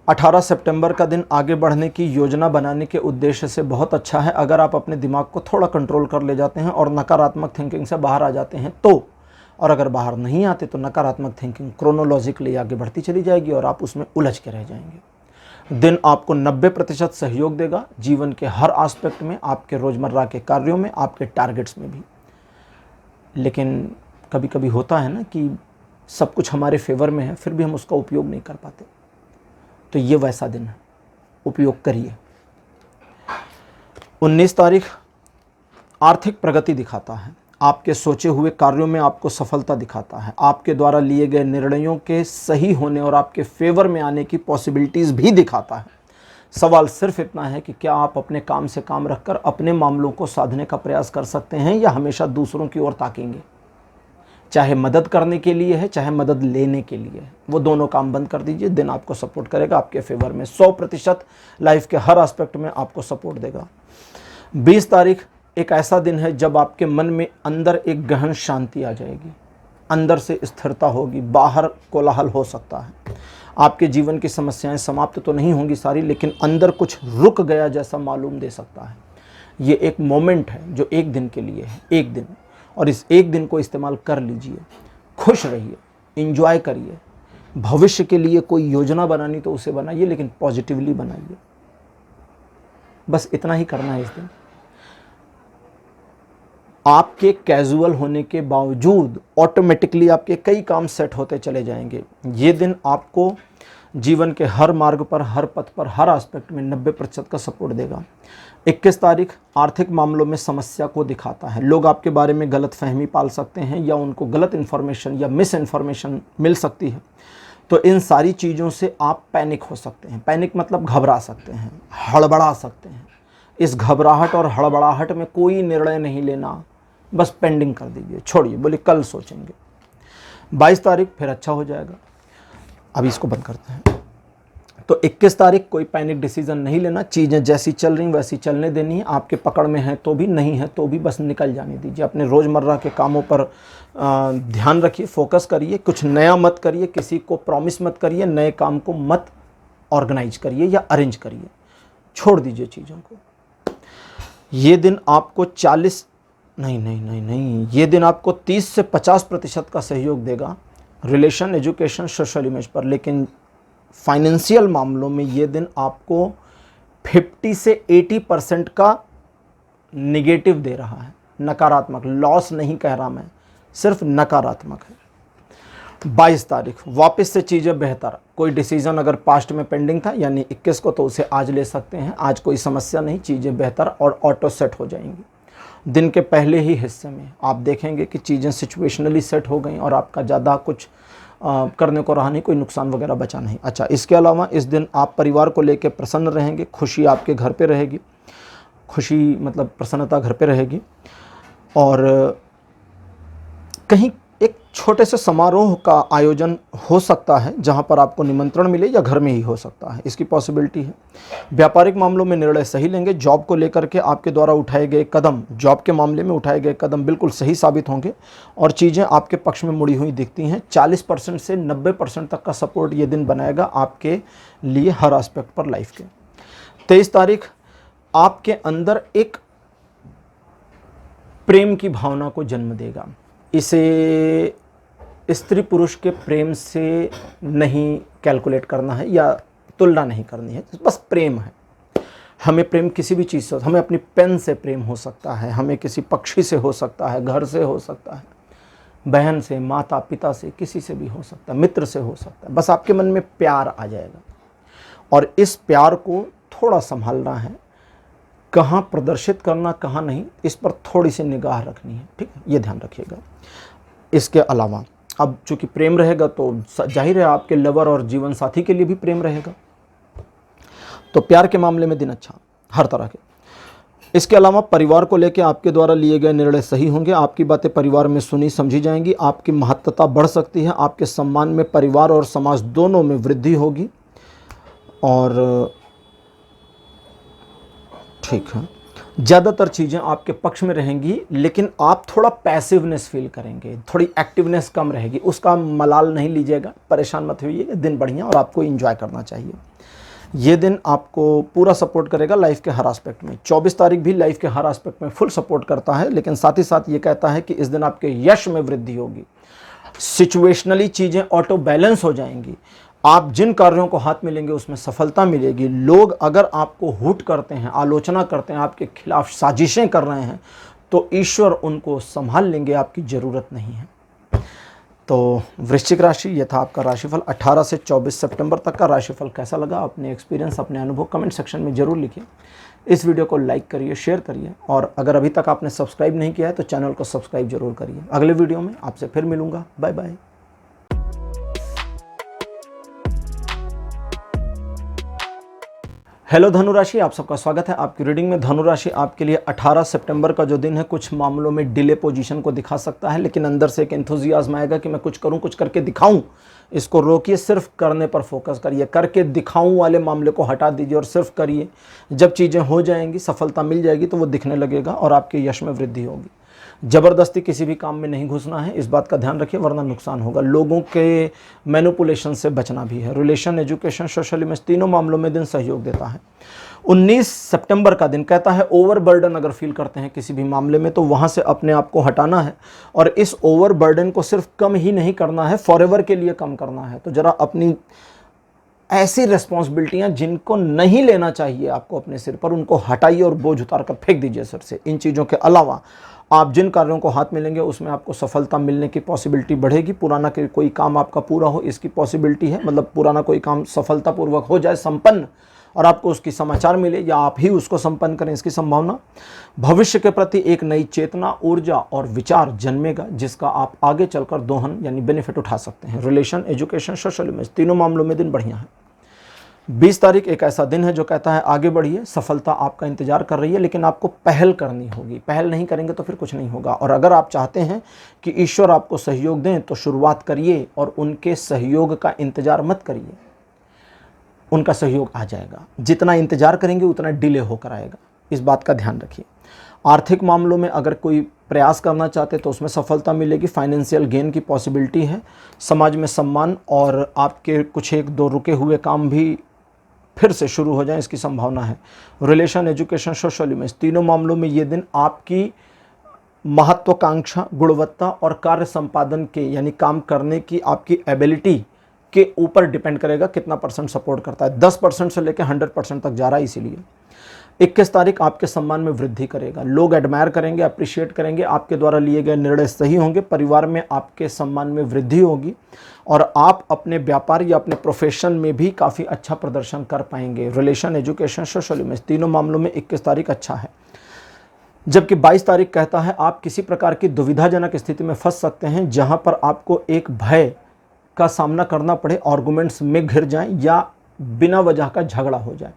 18 सितंबर का दिन आगे बढ़ने की योजना बनाने के उद्देश्य से बहुत अच्छा है। अगर आप अपने दिमाग को थोड़ा कंट्रोल कर ले जाते हैं और नकारात्मक थिंकिंग से बाहर आ जाते हैं तो और अगर बाहर नहीं आते तो नकारात्मक थिंकिंग क्रोनोलॉजिकली आगे बढ़ती चली जाएगी और आप उसमें उलझ के रह जाएंगे। दिन आपको 90% सहयोग देगा जीवन के हर एस्पेक्ट में, आपके रोज़मर्रा के कार्यों में, आपके टारगेट्स में भी। लेकिन कभी कभी होता है ना कि सब कुछ हमारे फेवर में है, फिर भी हम उसका उपयोग नहीं कर पाते। तो ये वैसा दिन है, उपयोग करिए। 19 तारीख आर्थिक प्रगति दिखाता है, आपके सोचे हुए कार्यों में आपको सफलता दिखाता है, आपके द्वारा लिए गए निर्णयों के सही होने और आपके फेवर में आने की पॉसिबिलिटीज़ भी दिखाता है। सवाल सिर्फ इतना है कि क्या आप अपने काम से काम रखकर अपने मामलों को साधने का प्रयास कर सकते हैं या हमेशा दूसरों की ओर ताकेंगे। चाहे मदद करने के लिए है, चाहे मदद लेने के लिए है, वो दोनों काम बंद कर दीजिए। दिन आपको सपोर्ट करेगा, आपके फेवर में 100% लाइफ के हर एस्पेक्ट में आपको सपोर्ट देगा। 20 तारीख एक ऐसा दिन है जब आपके मन में अंदर एक गहन शांति आ जाएगी, अंदर से स्थिरता होगी, बाहर कोलाहल हो सकता है। आपके जीवन की समस्याएं समाप्त तो नहीं होंगी सारी, लेकिन अंदर कुछ रुक गया जैसा मालूम दे सकता है। ये एक मोमेंट है जो एक दिन के लिए है, एक दिन, और इस एक दिन को इस्तेमाल कर लीजिए। खुश रहिए, इंजॉय करिए। भविष्य के लिए कोई योजना बनानी तो उसे बनाइए, लेकिन पॉजिटिवली बनाइए। बस इतना ही करना है इस दिन। आपके कैजुअल होने के बावजूद ऑटोमेटिकली आपके कई काम सेट होते चले जाएंगे। ये दिन आपको जीवन के हर मार्ग पर, हर पथ पर, हर एस्पेक्ट में 90% का सपोर्ट देगा। 21 तारीख आर्थिक मामलों में समस्या को दिखाता है। लोग आपके बारे में गलत फहमी पाल सकते हैं या उनको गलत इन्फॉर्मेशन या मिस इन्फॉर्मेशन मिल सकती है। तो इन सारी चीज़ों से आप पैनिक हो सकते हैं। पैनिक मतलब घबरा सकते हैं, हड़बड़ा सकते हैं। इस घबराहट और हड़बड़ाहट में कोई निर्णय नहीं लेना, बस पेंडिंग कर दीजिए, छोड़िए, बोले कल सोचेंगे। 22 तारीख फिर अच्छा हो जाएगा। अभी इसको बंद करते हैं। तो 21 तारीख कोई पैनिक डिसीजन नहीं लेना, चीज़ें जैसी चल रही वैसी चलने देनी है। आपके पकड़ में है तो भी, नहीं है तो भी बस निकल जाने दीजिए। अपने रोज़मर्रा के कामों पर ध्यान रखिए, फोकस करिए। कुछ नया मत करिए, किसी को प्रॉमिस मत करिए, नए काम को मत ऑर्गेनाइज करिए या अरेंज करिए, छोड़ दीजिए चीज़ों को। ये दिन आपको 40 नहीं, ये दिन आपको 30 से 50% का सहयोग देगा रिलेशन, एजुकेशन, सोशल इमेज पर। लेकिन फाइनेंशियल मामलों में ये दिन आपको 50 से 80% का निगेटिव दे रहा है, नकारात्मक। लॉस नहीं कह रहा मैं, सिर्फ नकारात्मक है। 22 तारीख वापस से चीज़ें बेहतर। कोई डिसीजन अगर पास्ट में पेंडिंग था यानी 21 को, तो उसे आज ले सकते हैं। आज कोई समस्या नहीं, चीज़ें बेहतर और ऑटो सेट हो जाएंगी। दिन के पहले ही हिस्से में आप देखेंगे कि चीज़ें सिचुएशनली सेट हो गई और आपका ज़्यादा कुछ करने को रहा नहीं, कोई नुकसान वगैरह बचा नहीं। अच्छा, इसके अलावा इस दिन आप परिवार को लेकर प्रसन्न रहेंगे। खुशी आपके घर पे रहेगी, खुशी मतलब प्रसन्नता घर पे रहेगी। और कहीं एक छोटे से समारोह का आयोजन हो सकता है जहां पर आपको निमंत्रण मिले, या घर में ही हो सकता है, इसकी पॉसिबिलिटी है। व्यापारिक मामलों में निर्णय सही लेंगे। जॉब को लेकर के आपके द्वारा उठाए गए कदम, जॉब के मामले में उठाए गए कदम बिल्कुल सही साबित होंगे और चीज़ें आपके पक्ष में मुड़ी हुई दिखती हैं। 40% से 90% तक का सपोर्ट ये दिन बनाएगा आपके लिए हर एस्पेक्ट पर लाइफ के। 23 तारीख आपके अंदर एक प्रेम की भावना को जन्म देगा। इसे स्त्री पुरुष के प्रेम से नहीं कैलकुलेट करना है या तुलना नहीं करनी है, बस प्रेम है। हमें प्रेम किसी भी चीज़ से, हमें अपनी पेन से प्रेम हो सकता है, हमें किसी पक्षी से हो सकता है, घर से हो सकता है, बहन से, माता पिता से, किसी से भी हो सकता है, मित्र से हो सकता है। बस आपके मन में प्यार आ जाएगा और इस प्यार को थोड़ा संभालना है, कहाँ प्रदर्शित करना कहाँ नहीं, इस पर थोड़ी सी निगाह रखनी है, ठीक है, ये ध्यान रखिएगा। इसके अलावा अब चूंकि प्रेम रहेगा तो जाहिर है आपके लवर और जीवन साथी के लिए भी प्रेम रहेगा, तो प्यार के मामले में दिन अच्छा हर तरह के। इसके अलावा परिवार को लेकर आपके द्वारा लिए गए निर्णय सही होंगे। आपकी बातें परिवार में सुनी समझी जाएंगी। आपकी महत्वता बढ़ सकती है। आपके सम्मान में परिवार और समाज दोनों में वृद्धि होगी। और ठीक है, ज़्यादातर चीज़ें आपके पक्ष में रहेंगी, लेकिन आप थोड़ा पैसिवनेस फील करेंगे, थोड़ी एक्टिवनेस कम रहेगी। उसका मलाल नहीं लीजिएगा, परेशान मत होइएगा। दिन बढ़िया और आपको एंजॉय करना चाहिए। ये दिन आपको पूरा सपोर्ट करेगा लाइफ के हर एस्पेक्ट में। 24 तारीख भी लाइफ के हर एस्पेक्ट में फुल सपोर्ट करता है, लेकिन साथ ही साथ ये कहता है कि इस दिन आपके यश में वृद्धि होगी। सिचुएशनली चीज़ें ऑटो बैलेंस हो जाएंगी। आप जिन कार्यों को हाथ में लेंगे उसमें सफलता मिलेगी। लोग अगर आपको हुट करते हैं, आलोचना करते हैं, आपके खिलाफ साजिशें कर रहे हैं, तो ईश्वर उनको संभाल लेंगे, आपकी ज़रूरत नहीं है। तो वृश्चिक राशि, ये था आपका राशिफल 18 से 24 सितंबर तक का राशिफल। कैसा लगा, अपने एक्सपीरियंस, अपने अनुभव कमेंट सेक्शन में ज़रूर लिखिए। इस वीडियो को लाइक करिए, शेयर करिए, और अगर अभी तक आपने सब्सक्राइब नहीं किया है तो चैनल को सब्सक्राइब जरूर करिए। अगले वीडियो में आपसे फिर मिलूंगा। Bye bye. हेलो धनुराशि, आप सबका स्वागत है आपकी रीडिंग में। धनुराशि आपके लिए 18 सितंबर का जो दिन है कुछ मामलों में डिले पोजीशन को दिखा सकता है, लेकिन अंदर से एक एंथुजियाज्म आएगा कि मैं कुछ करूं, कुछ करके दिखाऊं। इसको रोकिए, सिर्फ करने पर फोकस करिए। करके दिखाऊं वाले मामले को हटा दीजिए और सिर्फ करिए। जब चीज़ें हो जाएंगी, सफलता मिल जाएगी, तो वो दिखने लगेगा और आपके यश में वृद्धि होगी। ज़बरदस्ती किसी भी काम में नहीं घुसना है, इस बात का ध्यान रखिए, वरना नुकसान होगा। लोगों के मैनिपुलेशन से बचना भी है। रिलेशन, एजुकेशन, सोशल इमेज, तीनों मामलों में दिन सहयोग देता है। 19 सितंबर का दिन कहता है ओवरबर्डन अगर फील करते हैं किसी भी मामले में, तो वहाँ से अपने आप को हटाना है, और इस ओवरबर्डन को सिर्फ कम ही नहीं करना है, फॉरएवर के लिए कम करना है। तो ज़रा अपनी ऐसी रिस्पॉन्सिबिलिटियां जिनको नहीं लेना चाहिए आपको अपने सिर पर, उनको हटाइए और बोझ उतार कर फेंक दीजिए सिर से। इन चीज़ों के अलावा आप जिन कार्यों को हाथ में लेंगे उसमें आपको सफलता मिलने की पॉसिबिलिटी बढ़ेगी। पुराना कोई काम आपका पूरा हो, इसकी पॉसिबिलिटी है, मतलब पुराना कोई काम सफलतापूर्वक हो जाए, संपन्न, और आपको उसकी समाचार मिले या आप ही उसको संपन्न करें, इसकी संभावना। भविष्य के प्रति एक नई चेतना, ऊर्जा और विचार जन्मेगा, जिसका आप आगे चलकर दोहन यानी बेनिफिट उठा सकते हैं। रिलेशन, एजुकेशन, सोशल इमेज, तीनों मामलों में दिन बढ़िया है। 20 तारीख एक ऐसा दिन है जो कहता है आगे बढ़िए, सफलता आपका इंतजार कर रही है, लेकिन आपको पहल करनी होगी। पहल नहीं करेंगे तो फिर कुछ नहीं होगा। और अगर आप चाहते हैं कि ईश्वर आपको सहयोग दें, तो शुरुआत करिए और उनके सहयोग का इंतजार मत करिए, उनका सहयोग आ जाएगा। जितना इंतजार करेंगे उतना डिले होकर आएगा, इस बात का ध्यान रखिए। आर्थिक मामलों में अगर कोई प्रयास करना चाहते तो उसमें सफलता मिलेगी। फाइनेंशियल गेन की पॉसिबिलिटी है। समाज में सम्मान और आपके कुछ एक दो रुके हुए काम भी फिर से शुरू हो जाए, इसकी संभावना है। रिलेशन, एजुकेशन, सोशल इमेज, तीनों मामलों में ये दिन आपकी महत्वाकांक्षा, गुणवत्ता और कार्य संपादन के यानी काम करने की आपकी एबिलिटी के ऊपर डिपेंड करेगा कितना परसेंट सपोर्ट करता है। 10% से लेकर 100% तक जा रहा है। इसीलिए 21 तारीख आपके सम्मान में वृद्धि करेगा। लोग एडमायर करेंगे, अप्रिशिएट करेंगे, आपके द्वारा लिए गए निर्णय सही होंगे। परिवार में आपके सम्मान में वृद्धि होगी और आप अपने व्यापार या अपने प्रोफेशन में भी काफ़ी अच्छा प्रदर्शन कर पाएंगे। रिलेशन, एजुकेशन, सोशल इमेज, तीनों मामलों में 21 तारीख अच्छा है। जबकि 22 तारीख कहता है आप किसी प्रकार की दुविधाजनक स्थिति में फंस सकते हैं, जहां पर आपको एक भय का सामना करना पड़े, आर्गुमेंट्स में घिर जाएं या बिना वजह का झगड़ा हो जाए।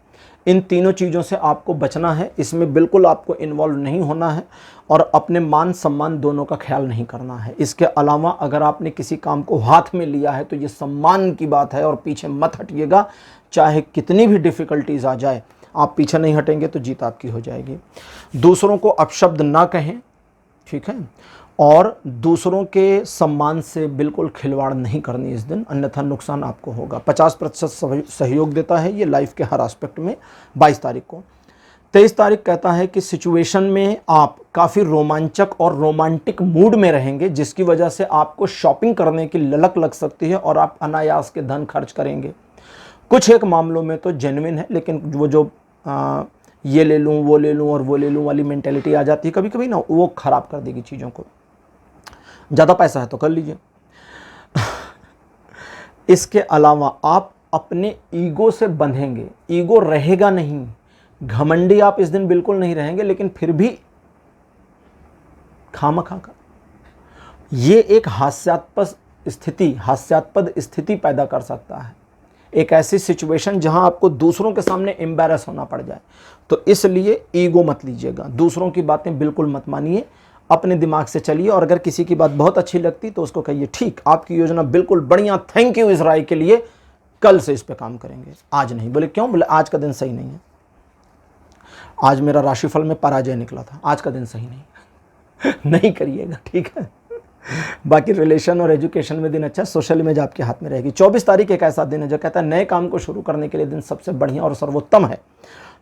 इन तीनों चीज़ों से आपको बचना है, इसमें बिल्कुल आपको इन्वॉल्व नहीं होना है और अपने मान सम्मान दोनों का ख्याल नहीं करना है। इसके अलावा अगर आपने किसी काम को हाथ में लिया है तो ये सम्मान की बात है और पीछे मत हटिएगा। चाहे कितनी भी डिफ़िकल्टीज आ जाए, आप पीछे नहीं हटेंगे तो जीत आपकी हो जाएगी। दूसरों को अपशब्द ना कहें, ठीक है, और दूसरों के सम्मान से बिल्कुल खिलवाड़ नहीं करनी इस दिन, अन्यथा नुकसान आपको होगा। 50% सहयोग देता है ये लाइफ के हर एस्पेक्ट में 22 तारीख को। 23 तारीख कहता है कि सिचुएशन में आप काफ़ी रोमांचक और रोमांटिक मूड में रहेंगे, जिसकी वजह से आपको शॉपिंग करने की ललक लग सकती है और आप अनायास के धन खर्च करेंगे। कुछ एक मामलों में तो जेन्युइन है, लेकिन वो जो ये ले लूँ, वो ले लूँ और वो ले लूँ वाली मेंटेलिटी आ जाती है कभी कभी ना, वो ख़राब कर देगी चीज़ों को। ज़्यादा पैसा है तो कर लीजिए। इसके अलावा आप अपने ईगो से बंधेंगे, ईगो रहेगा नहीं, घमंडी आप इस दिन बिल्कुल नहीं रहेंगे, लेकिन फिर भी खामखा का ये एक हास्यास्पद स्थिति पैदा कर सकता है। एक ऐसी सिचुएशन जहां आपको दूसरों के सामने एम्बैरस होना पड़ जाए। तो इसलिए ईगो मत लीजिएगा, दूसरों की बातें बिल्कुल मत मानिए, अपने दिमाग से चलिए। और अगर किसी की बात बहुत अच्छी लगती तो उसको कहिए ठीक, आपकी योजना बिल्कुल बढ़िया, थैंक यू इस राय के लिए, कल से इस पे काम करेंगे, आज नहीं। बोले क्यों? बोले आज का दिन सही नहीं है, आज मेरा राशिफल में पराजय निकला था, आज का दिन सही नहीं है। नहीं करिएगा, ठीक है। बाकी रिलेशन और एजुकेशन में दिन अच्छा, सोशल इमेज आपके हाथ में रहेगी। 24 तारीख एक ऐसा दिन है जो कहता है नए काम को शुरू करने के लिए दिन सबसे बढ़िया और सर्वोत्तम है।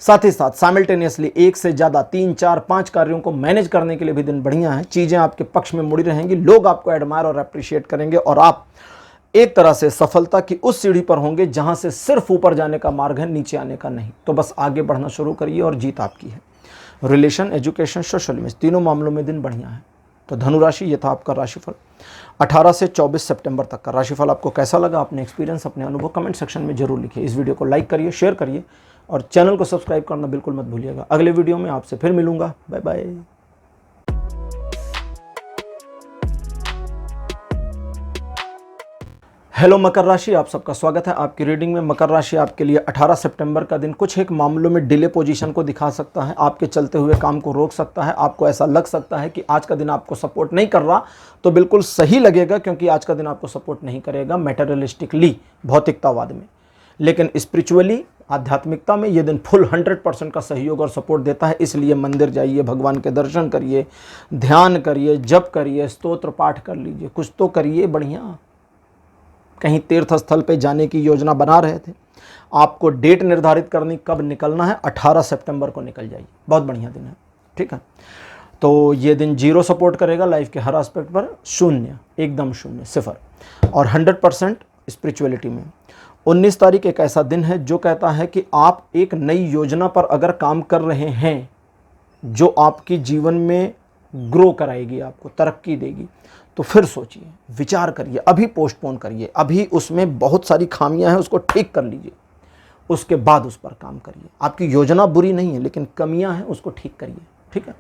साथ ही साथ साइमल्टेनियसली एक से ज़्यादा 3, 4, 5 कार्यों को मैनेज करने के लिए भी दिन बढ़िया है। चीज़ें आपके पक्ष में मुड़ी रहेंगी, लोग आपको एडमायर और अप्रिशिएट करेंगे और आप एक तरह से सफलता की उस सीढ़ी पर होंगे जहां से सिर्फ ऊपर जाने का मार्ग है, नीचे आने का नहीं। तो बस आगे बढ़ना शुरू करिए और जीत आपकी है। रिलेशन, एजुकेशन, सोशल इमेज, तीनों मामलों में दिन बढ़िया है। तो धनु राशि, ये था आपका राशिफल 18 से 24 सितंबर तक का राशिफल। आपको कैसा लगा, अपने एक्सपीरियंस, अपने अनुभव कमेंट सेक्शन में जरूर लिखिए। इस वीडियो को लाइक करिए, शेयर करिए और चैनल को सब्सक्राइब करना बिल्कुल मत भूलिएगा। अगले वीडियो में आपसे फिर मिलूंगा। Bye bye. हेलो मकर राशि, आप सबका स्वागत है आपकी रीडिंग में। मकर राशि आपके लिए 18 सितंबर का दिन कुछ एक मामलों में डिले पोजीशन को दिखा सकता है, आपके चलते हुए काम को रोक सकता है। आपको ऐसा लग सकता है कि आज का दिन आपको सपोर्ट नहीं कर रहा, तो बिल्कुल सही लगेगा, क्योंकि आज का दिन आपको सपोर्ट नहीं करेगा मैटेरियलिस्टिकली, भौतिकतावाद में। लेकिन स्पिरिचुअली, आध्यात्मिकता में ये दिन फुल 100% का सहयोग और सपोर्ट देता है। इसलिए मंदिर जाइए, भगवान के दर्शन करिए, ध्यान करिए, जप करिए, स्तोत्र पाठ कर लीजिए, कुछ तो करिए बढ़िया। कहीं तीर्थ स्थल पे जाने की योजना बना रहे थे, आपको डेट निर्धारित करनी कब निकलना है, 18 सितंबर को निकल जाइए। बहुत बढ़िया दिन है, ठीक है। तो ये दिन 0 सपोर्ट करेगा लाइफ के हर एस्पेक्ट पर, 0, एकदम 0, 0 और 100% स्पिरिचुअलिटी में। 19 तारीख एक ऐसा दिन है जो कहता है कि आप एक नई योजना पर अगर काम कर रहे हैं जो आपकी जीवन में ग्रो कराएगी, आपको तरक्की देगी, तो फिर सोचिए, विचार करिए, अभी पोस्टपोन करिए, अभी उसमें बहुत सारी खामियां हैं, उसको ठीक कर लीजिए, उसके बाद उस पर काम करिए। आपकी योजना बुरी नहीं है, लेकिन कमियां हैं, उसको ठीक करिए, ठीक है,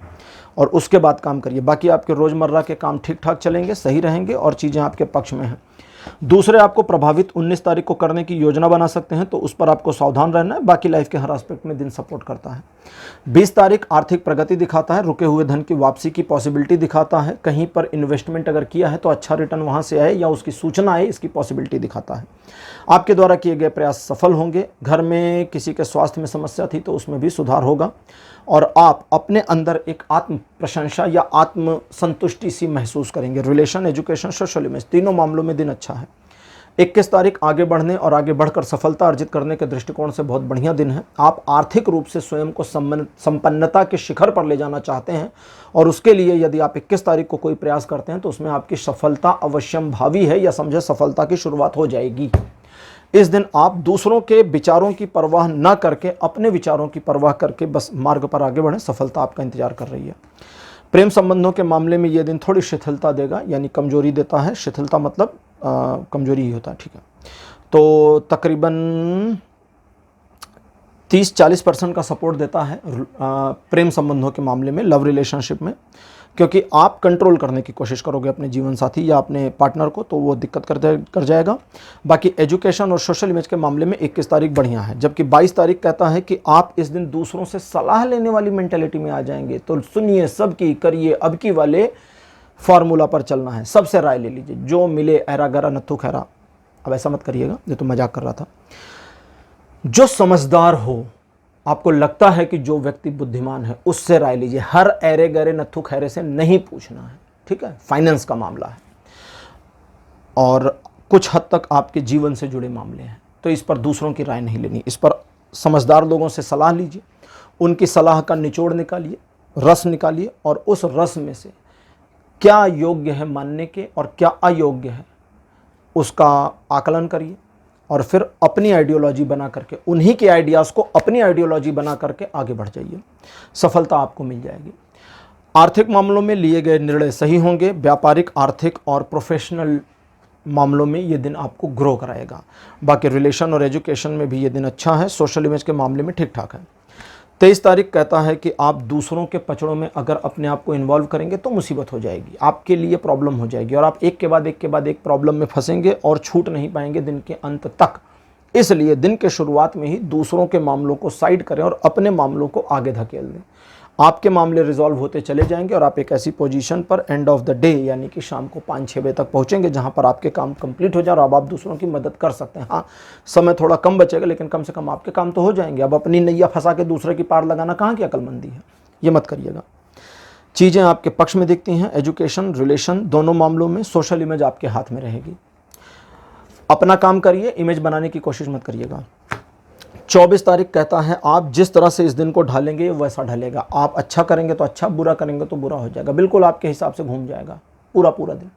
और उसके बाद काम करिए। बाकी आपके रोज़मर्रा के काम ठीक ठाक चलेंगे, सही रहेंगे और चीज़ें आपके पक्ष में हैं। दूसरे आपको प्रभावित 19 तारीख को करने की योजना बना सकते हैं, तो उस पर आपको सावधान रहना है। बाकी लाइफ के हर एस्पेक्ट में दिन सपोर्ट करता है। 20 तारीख आर्थिक प्रगति दिखाता है, रुके हुए धन की वापसी की पॉसिबिलिटी दिखाता है। कहीं पर इन्वेस्टमेंट अगर किया है तो अच्छा रिटर्न वहां से आए या उसकी सूचना आए, इसकी पॉसिबिलिटी दिखाता है। आपके द्वारा किए गए प्रयास सफल होंगे। घर में किसी के स्वास्थ्य में समस्या थी तो उसमें भी सुधार होगा और आप अपने अंदर एक आत्म प्रशंसा या आत्म संतुष्टि सी महसूस करेंगे। रिलेशन, एजुकेशन, सोशल इमेज, तीनों मामलों में दिन अच्छा है। 21 तारीख आगे बढ़ने और आगे बढ़कर सफलता अर्जित करने के दृष्टिकोण से बहुत बढ़िया दिन है। आप आर्थिक रूप से स्वयं को संपन्नता के शिखर पर ले जाना चाहते हैं और उसके लिए यदि आप 21 तारीख को कोई प्रयास करते हैं तो उसमें आपकी सफलता अवश्यम भावी है, या समझे सफलता की शुरुआत हो जाएगी। इस दिन आप दूसरों के विचारों की परवाह न करके अपने विचारों की परवाह करके बस मार्ग पर आगे बढ़ें, सफलता आपका इंतजार कर रही है। प्रेम संबंधों के मामले में यह दिन थोड़ी शिथिलता देगा, यानी कमजोरी देता है। शिथिलता मतलब कमजोरी ही होता है, ठीक है। तो तकरीबन 30-40% का सपोर्ट देता है प्रेम संबंधों के मामले में, लव रिलेशनशिप में, क्योंकि आप कंट्रोल करने की कोशिश करोगे अपने जीवन साथी या अपने पार्टनर को, तो वो दिक्कत कर जाएगा। बाकी एजुकेशन और सोशल इमेज के मामले में 21 तारीख बढ़िया है, जबकि 22 तारीख कहता है कि आप इस दिन दूसरों से सलाह लेने वाली मेंटेलिटी में आ जाएंगे। तो सुनिए, सबकी करिए, अब की वाले फार्मूला पर चलना है, सबसे राय ले लीजिए, जो मिले ऐरा गरा नत्थु खैरा। अब ऐसा मत करिएगा, ये तो मजाक कर रहा था। जो समझदार हो, आपको लगता है कि जो व्यक्ति बुद्धिमान है, उससे राय लीजिए। हर ऐरे गरे नत्थु खैरे से नहीं पूछना है, ठीक है। फाइनेंस का मामला है और कुछ हद तक आपके जीवन से जुड़े मामले हैं, तो इस पर दूसरों की राय नहीं लेनी। इस पर समझदार लोगों से सलाह लीजिए, उनकी सलाह का निचोड़ निकालिए, रस निकालिए और उस रस में से क्या योग्य है मानने के और क्या अयोग्य है उसका आकलन करिए और फिर अपनी आइडियोलॉजी बना करके, उन्हीं के आइडियाज़ को अपनी आइडियोलॉजी बना करके आगे बढ़ जाइए, सफलता आपको मिल जाएगी। आर्थिक मामलों में लिए गए निर्णय सही होंगे। व्यापारिक, आर्थिक और प्रोफेशनल मामलों में ये दिन आपको ग्रो कराएगा। बाकी रिलेशन और एजुकेशन में भी ये दिन अच्छा है। सोशल इमेज के मामले में ठीक ठाक है। 23 तारीख कहता है कि आप दूसरों के पचड़ों में अगर अपने आप को इन्वॉल्व करेंगे तो मुसीबत हो जाएगी, आपके लिए प्रॉब्लम हो जाएगी और आप एक के बाद एक प्रॉब्लम में फंसेंगे और छूट नहीं पाएंगे दिन के अंत तक। इसलिए दिन के शुरुआत में ही दूसरों के मामलों को साइड करें और अपने मामलों को आगे धकेल दें। आपके मामले रिजॉल्व होते चले जाएंगे और आप एक ऐसी पोजीशन पर एंड ऑफ द डे, यानी कि शाम को 5-6 बजे तक पहुंचेंगे जहां पर आपके काम कंप्लीट हो जाए और अब आप दूसरों की मदद कर सकते हैं। हाँ, समय थोड़ा कम बचेगा, लेकिन कम से कम आपके काम तो हो जाएंगे। अब अपनी नैया फंसा के दूसरे की पार लगाना कहाँ की अक्लमंदी है, ये मत करिएगा। चीज़ें आपके पक्ष में दिखती हैं। एजुकेशन, रिलेशन, दोनों मामलों में सोशल इमेज आपके हाथ में रहेगी। अपना काम करिए, इमेज बनाने की कोशिश मत करिएगा। 24 तारीख कहता है आप जिस तरह से इस दिन को ढालेंगे वैसा ढलेगा। आप अच्छा करेंगे तो अच्छा, बुरा करेंगे तो बुरा हो जाएगा। बिल्कुल आपके हिसाब से घूम जाएगा पूरा पूरा दिन।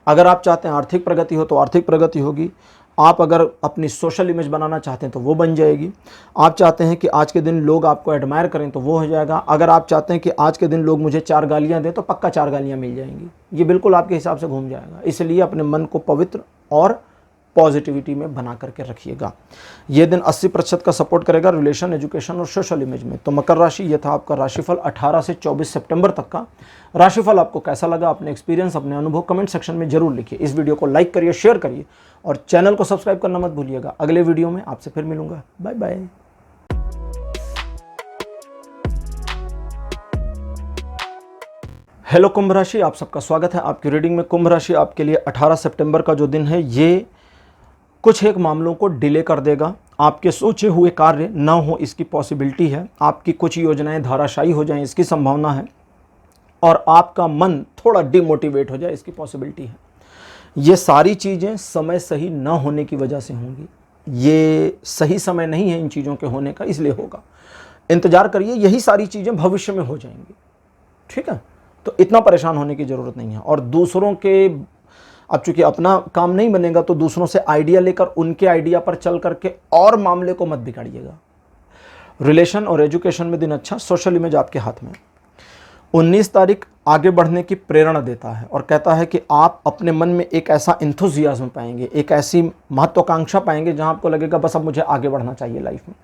अगर आप चाहते हैं आर्थिक प्रगति हो तो आर्थिक प्रगति होगी। आप अगर अपनी सोशल इमेज बनाना चाहते हैं तो वो बन जाएगी। आप चाहते हैं कि आज के दिन लोग आपको एडमायर करें तो वो हो जाएगा। अगर आप चाहते हैं कि आज के दिन लोग मुझे 4 गालियाँ दें तो पक्का 4 गालियाँ मिल जाएंगी। ये बिल्कुल आपके हिसाब से घूम जाएगा। इसलिए अपने मन को पवित्र और पॉजिटिविटी में बना करके रखिएगा। ये दिन 80% का सपोर्ट करेगा रिलेशन, एजुकेशन और सोशल इमेज में। तो मकर राशि, ये था आपका राशिफल 18 से 24 सितंबर तक का। राशिफल आपको कैसा लगा, अपने एक्सपीरियंस, अपने अनुभव कमेंट सेक्शन में जरूर लिखिए। इस वीडियो को लाइक करिए, शेयर करिए और चैनल को सब्सक्राइब करना मत भूलिएगा। अगले वीडियो में आपसे फिर मिलूंगा। Bye bye. हेलो कुंभ राशि, आप सबका स्वागत है आपकी रीडिंग में। कुंभ राशि आपके लिए 18 सितंबर का जो दिन है ये कुछ एक मामलों को डिले कर देगा। आपके सोचे हुए कार्य न हो इसकी पॉसिबिलिटी है। आपकी कुछ योजनाएं धाराशायी हो जाएं इसकी संभावना है। और आपका मन थोड़ा डिमोटिवेट हो जाए इसकी पॉसिबिलिटी है। ये सारी चीज़ें समय सही न होने की वजह से होंगी। ये सही समय नहीं है इन चीज़ों के होने का, इसलिए होगा। इंतज़ार करिए, यही सारी चीज़ें भविष्य में हो जाएंगी। ठीक है, तो इतना परेशान होने की ज़रूरत नहीं है। और दूसरों के, अब चूंकि अपना काम नहीं बनेगा तो दूसरों से आइडिया लेकर उनके आइडिया पर चल करके और मामले को मत बिगाड़िएगा। रिलेशन और एजुकेशन में दिन अच्छा, सोशल इमेज आपके हाथ में। 19 तारीख आगे बढ़ने की प्रेरणा देता है और कहता है कि आप अपने मन में एक ऐसा इंथुजियाज्म पाएंगे, एक ऐसी महत्वाकांक्षा पाएंगे जहां आपको लगेगा बस अब मुझे आगे बढ़ना चाहिए लाइफ में।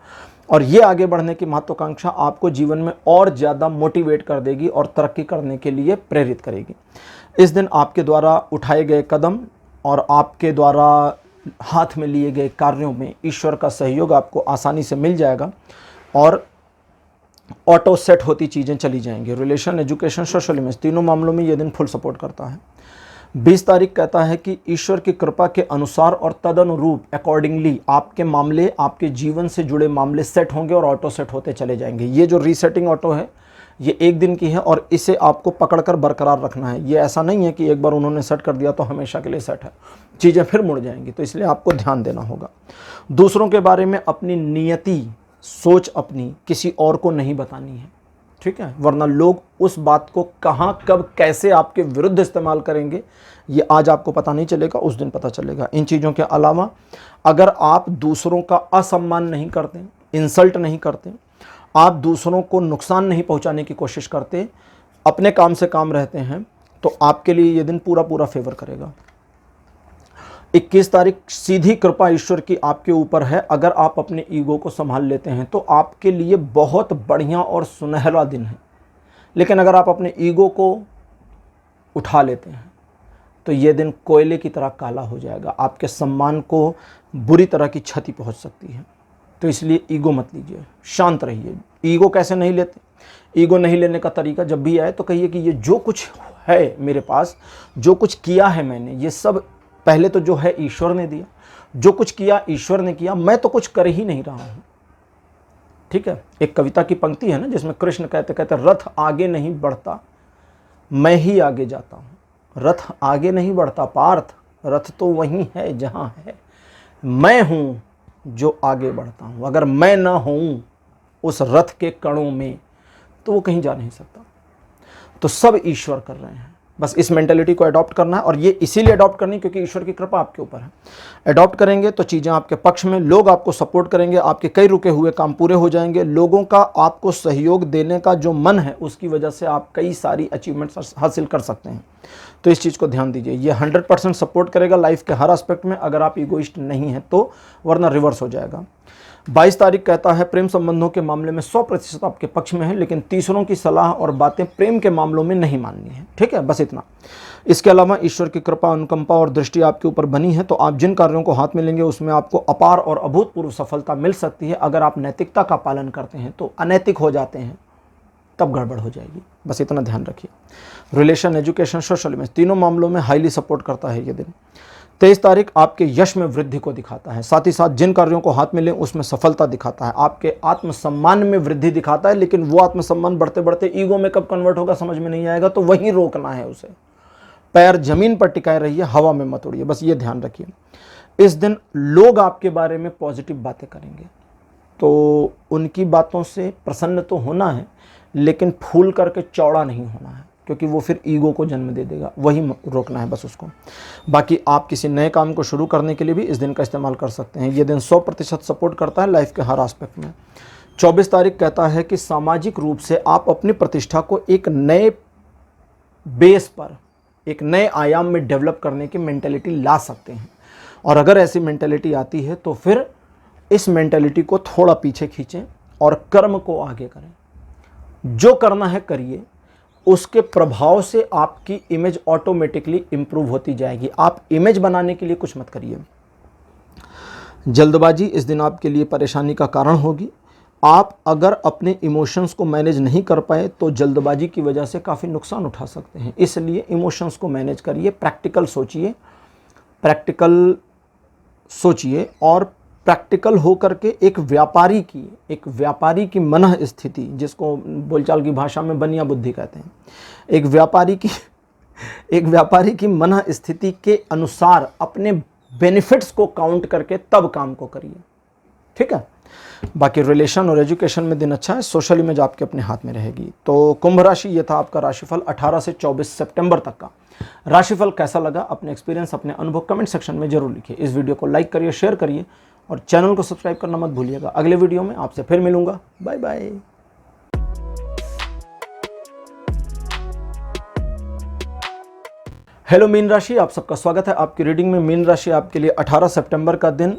और ये आगे बढ़ने की महत्वाकांक्षा आपको जीवन में और ज़्यादा मोटिवेट कर देगी और तरक्की करने के लिए प्रेरित करेगी। इस दिन आपके द्वारा उठाए गए कदम और आपके द्वारा हाथ में लिए गए कार्यों में ईश्वर का सहयोग आपको आसानी से मिल जाएगा और ऑटो सेट होती चीज़ें चली जाएंगी। रिलेशन, एजुकेशन, सोशल इमेज, तीनों मामलों में ये दिन फुल सपोर्ट करता है। 20 तारीख कहता है कि ईश्वर की कृपा के अनुसार और तदनुरूप अकॉर्डिंगली आपके मामले, आपके जीवन से जुड़े मामले सेट होंगे और ऑटो सेट होते चले जाएंगे। ये जो रीसेटिंग ऑटो है ये एक दिन की है और इसे आपको पकड़कर बरकरार रखना है। ये ऐसा नहीं है कि एक बार उन्होंने सेट कर दिया तो हमेशा के लिए सेट है, चीज़ें फिर मुड़ जाएंगी। तो इसलिए आपको ध्यान देना होगा। दूसरों के बारे में अपनी नियति, सोच अपनी किसी और को नहीं बतानी है। ठीक है, वरना लोग उस बात को कहाँ, कब, कैसे आपके विरुद्ध इस्तेमाल करेंगे ये आज आपको पता नहीं चलेगा, उस दिन पता चलेगा। इन चीज़ों के अलावा अगर आप दूसरों का असम्मान नहीं करते, इंसल्ट नहीं करते, आप दूसरों को नुकसान नहीं पहुंचाने की कोशिश करते, अपने काम से काम रहते हैं, तो आपके लिए ये दिन पूरा पूरा फेवर करेगा। 21 तारीख सीधी कृपा ईश्वर की आपके ऊपर है। अगर आप अपने ईगो को संभाल लेते हैं तो आपके लिए बहुत बढ़िया और सुनहरा दिन है। लेकिन अगर आप अपने ईगो को उठा लेते हैं तो ये दिन कोयले की तरह काला हो जाएगा। आपके सम्मान को बुरी तरह की क्षति पहुंच सकती है। तो इसलिए ईगो मत लीजिए, शांत रहिए। ईगो कैसे नहीं लेते? ईगो नहीं लेने का तरीका जब भी आए तो कहिए कि ये जो कुछ है मेरे पास, जो कुछ किया है मैंने, ये सब पहले तो जो है ईश्वर ने दिया। जो कुछ किया ईश्वर ने किया, मैं तो कुछ कर ही नहीं रहा हूँ। ठीक है, एक कविता की पंक्ति है ना जिसमें कृष्ण कहते कहते रथ आगे नहीं बढ़ता, मैं ही आगे जाता हूँ। रथ आगे नहीं बढ़ता पार्थ, रथ तो वहीं है जहाँ है। मैं हूँ जो आगे बढ़ता हूँ। अगर मैं ना हूँ उस रथ के कणों में तो वो कहीं जा नहीं सकता। तो सब ईश्वर कर रहे हैं। बस इस मेंटेलिटी को अडॉप्ट करना है और ये इसीलिए अडॉप्ट करनी क्योंकि ईश्वर की कृपा आपके ऊपर है। अडॉप्ट करेंगे तो चीज़ें आपके पक्ष में, लोग आपको सपोर्ट करेंगे, आपके कई रुके हुए काम पूरे हो जाएंगे। लोगों का आपको सहयोग देने का जो मन है उसकी वजह से आप कई सारी अचीवमेंट्स हासिल कर सकते हैं। तो इस चीज़ को ध्यान दीजिए। ये 100% सपोर्ट करेगा लाइफ के हर एस्पेक्ट में, अगर आप ईगोइस्ट नहीं हैं तो, वरना रिवर्स हो जाएगा। 22 तारीख कहता है प्रेम संबंधों के मामले में 100% आपके पक्ष में है, लेकिन तीसरों की सलाह और बातें प्रेम के मामलों में नहीं माननी है। ठीक है, बस इतना। इसके अलावा ईश्वर की कृपा, अनुकंपा और दृष्टि आपके ऊपर बनी है, तो आप जिन कार्यों को हाथ में लेंगे उसमें आपको अपार और अभूतपूर्व सफलता मिल सकती है। अगर आप नैतिकता का पालन करते हैं तो अनैतिक हो जाते हैं तब गड़बड़ हो जाएगी। बस इतना ध्यान रखिए। रिलेशन, एजुकेशन, सोशल इमेज, तीनों मामलों में हाईली सपोर्ट करता है ये दिन। 23 तारीख आपके यश में वृद्धि को दिखाता है, साथ ही साथ जिन कार्यों को हाथ में लें उसमें सफलता दिखाता है, आपके आत्मसम्मान में वृद्धि दिखाता है। लेकिन वो आत्मसम्मान बढ़ते बढ़ते ईगो में कब कन्वर्ट होगा समझ में नहीं आएगा, तो वहीं रोकना है उसे। पैर जमीन पर टिकाए रहिए, हवा में मत उड़िए, बस ये ध्यान रखिए। इस दिन लोग आपके बारे में पॉजिटिव बातें करेंगे, तो उनकी बातों से प्रसन्न तो होना है, लेकिन फूल करके चौड़ा नहीं होना है, क्योंकि वो फिर ईगो को जन्म दे देगा, वही रोकना है बस उसको। बाकी आप किसी नए काम को शुरू करने के लिए भी इस दिन का इस्तेमाल कर सकते हैं। ये दिन 100% सपोर्ट करता है लाइफ के हर एस्पेक्ट में। 24 तारीख कहता है कि सामाजिक रूप से आप अपनी प्रतिष्ठा को एक नए बेस पर, एक नए आयाम में डेवलप करने की मेंटेलिटी ला सकते हैं। और अगर ऐसी मेंटेलिटी आती है तो फिर इस मेंटेलिटी को थोड़ा पीछे खींचें और कर्म को आगे करें। जो करना है करिए, उसके प्रभाव से आपकी इमेज ऑटोमेटिकली इंप्रूव होती जाएगी। आप इमेज बनाने के लिए कुछ मत करिए। जल्दबाजी इस दिन आपके लिए परेशानी का कारण होगी। आप अगर अपने इमोशंस को मैनेज नहीं कर पाए तो जल्दबाजी की वजह से काफ़ी नुकसान उठा सकते हैं। इसलिए इमोशंस को मैनेज करिए, प्रैक्टिकल सोचिए और प्रैक्टिकल हो करके एक व्यापारी की मनः स्थिति, जिसको बोलचाल की भाषा में बनिया बुद्धि कहते हैं, एक व्यापारी की मनः स्थिति के अनुसार अपने बेनिफिट्स को काउंट करके तब काम को करिए, ठीक है। बाकी रिलेशन और एजुकेशन में दिन अच्छा है, सोशल इमेज आपके अपने हाथ में रहेगी। तो कुंभ राशि, ये था आपका राशिफल 18 से 24 सितंबर तक का। राशिफल कैसा लगा, अपने एक्सपीरियंस, अपने अनुभव कमेंट सेक्शन में जरूर लिखिए। इस वीडियो को लाइक करिए, शेयर करिए और चैनल को सब्सक्राइब करना मत भूलिएगा। अगले वीडियो में आपसे फिर मिलूंगा। Bye bye. हेलो मीन राशि, आप सबका स्वागत है आपकी रीडिंग में। मीन राशि आपके लिए 18 सितंबर का दिन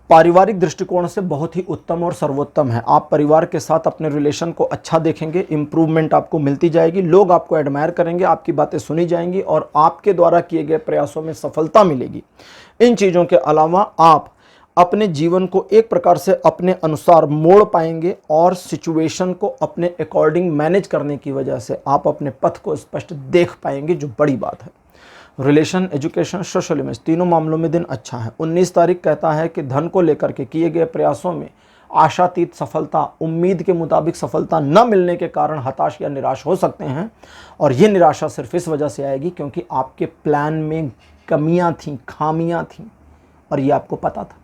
पारिवारिक दृष्टिकोण से बहुत ही उत्तम और सर्वोत्तम है। आप परिवार के साथ अपने रिलेशन को अच्छा देखेंगे, इम्प्रूवमेंट आपको मिलती जाएगी, लोग आपको एडमायर करेंगे, आपकी बातें सुनी जाएंगी और आपके द्वारा किए गए प्रयासों में सफलता मिलेगी। इन चीज़ों के अलावा आप अपने जीवन को एक प्रकार से अपने अनुसार मोड़ पाएंगे और सिचुएशन को अपने अकॉर्डिंग मैनेज करने की वजह से आप अपने पथ को स्पष्ट देख पाएंगे, जो बड़ी बात है। रिलेशन, एजुकेशन, सोशल इमेज, तीनों मामलों में दिन अच्छा है। 19 तारीख कहता है कि धन को लेकर के किए गए प्रयासों में आशातीत सफलता, उम्मीद के मुताबिक सफलता न मिलने के कारण हताश या निराश हो सकते हैं। और ये निराशा सिर्फ इस वजह से आएगी क्योंकि आपके प्लान में कमियां थीं, खामियां थीं और ये आपको पता था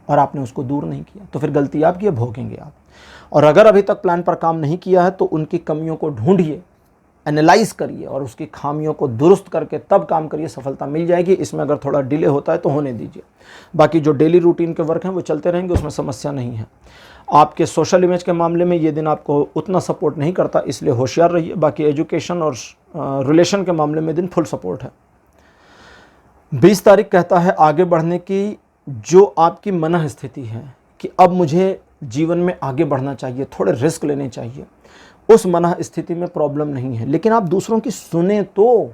और आपने उसको दूर नहीं किया, तो फिर गलती आपकी है, भोगेंगे आप। और अगर अभी तक प्लान पर काम नहीं किया है तो उनकी कमियों को ढूंढिए, एनालाइज करिए और उसकी खामियों को दुरुस्त करके तब काम करिए, सफलता मिल जाएगी। इसमें अगर थोड़ा डिले होता है तो होने दीजिए। बाकी जो डेली रूटीन के वर्क हैं वो चलते रहेंगे, उसमें समस्या नहीं है। आपके सोशल इमेज के मामले में ये दिन आपको उतना सपोर्ट नहीं करता, इसलिए होशियार रहिए। बाकी एजुकेशन और रिलेशन के मामले में दिन फुल सपोर्ट है। 20 तारीख कहता है आगे बढ़ने की जो आपकी मनः स्थिति है कि अब मुझे जीवन में आगे बढ़ना चाहिए, थोड़े रिस्क लेने चाहिए, उस मनः स्थिति में प्रॉब्लम नहीं है। लेकिन आप दूसरों की सुने, तो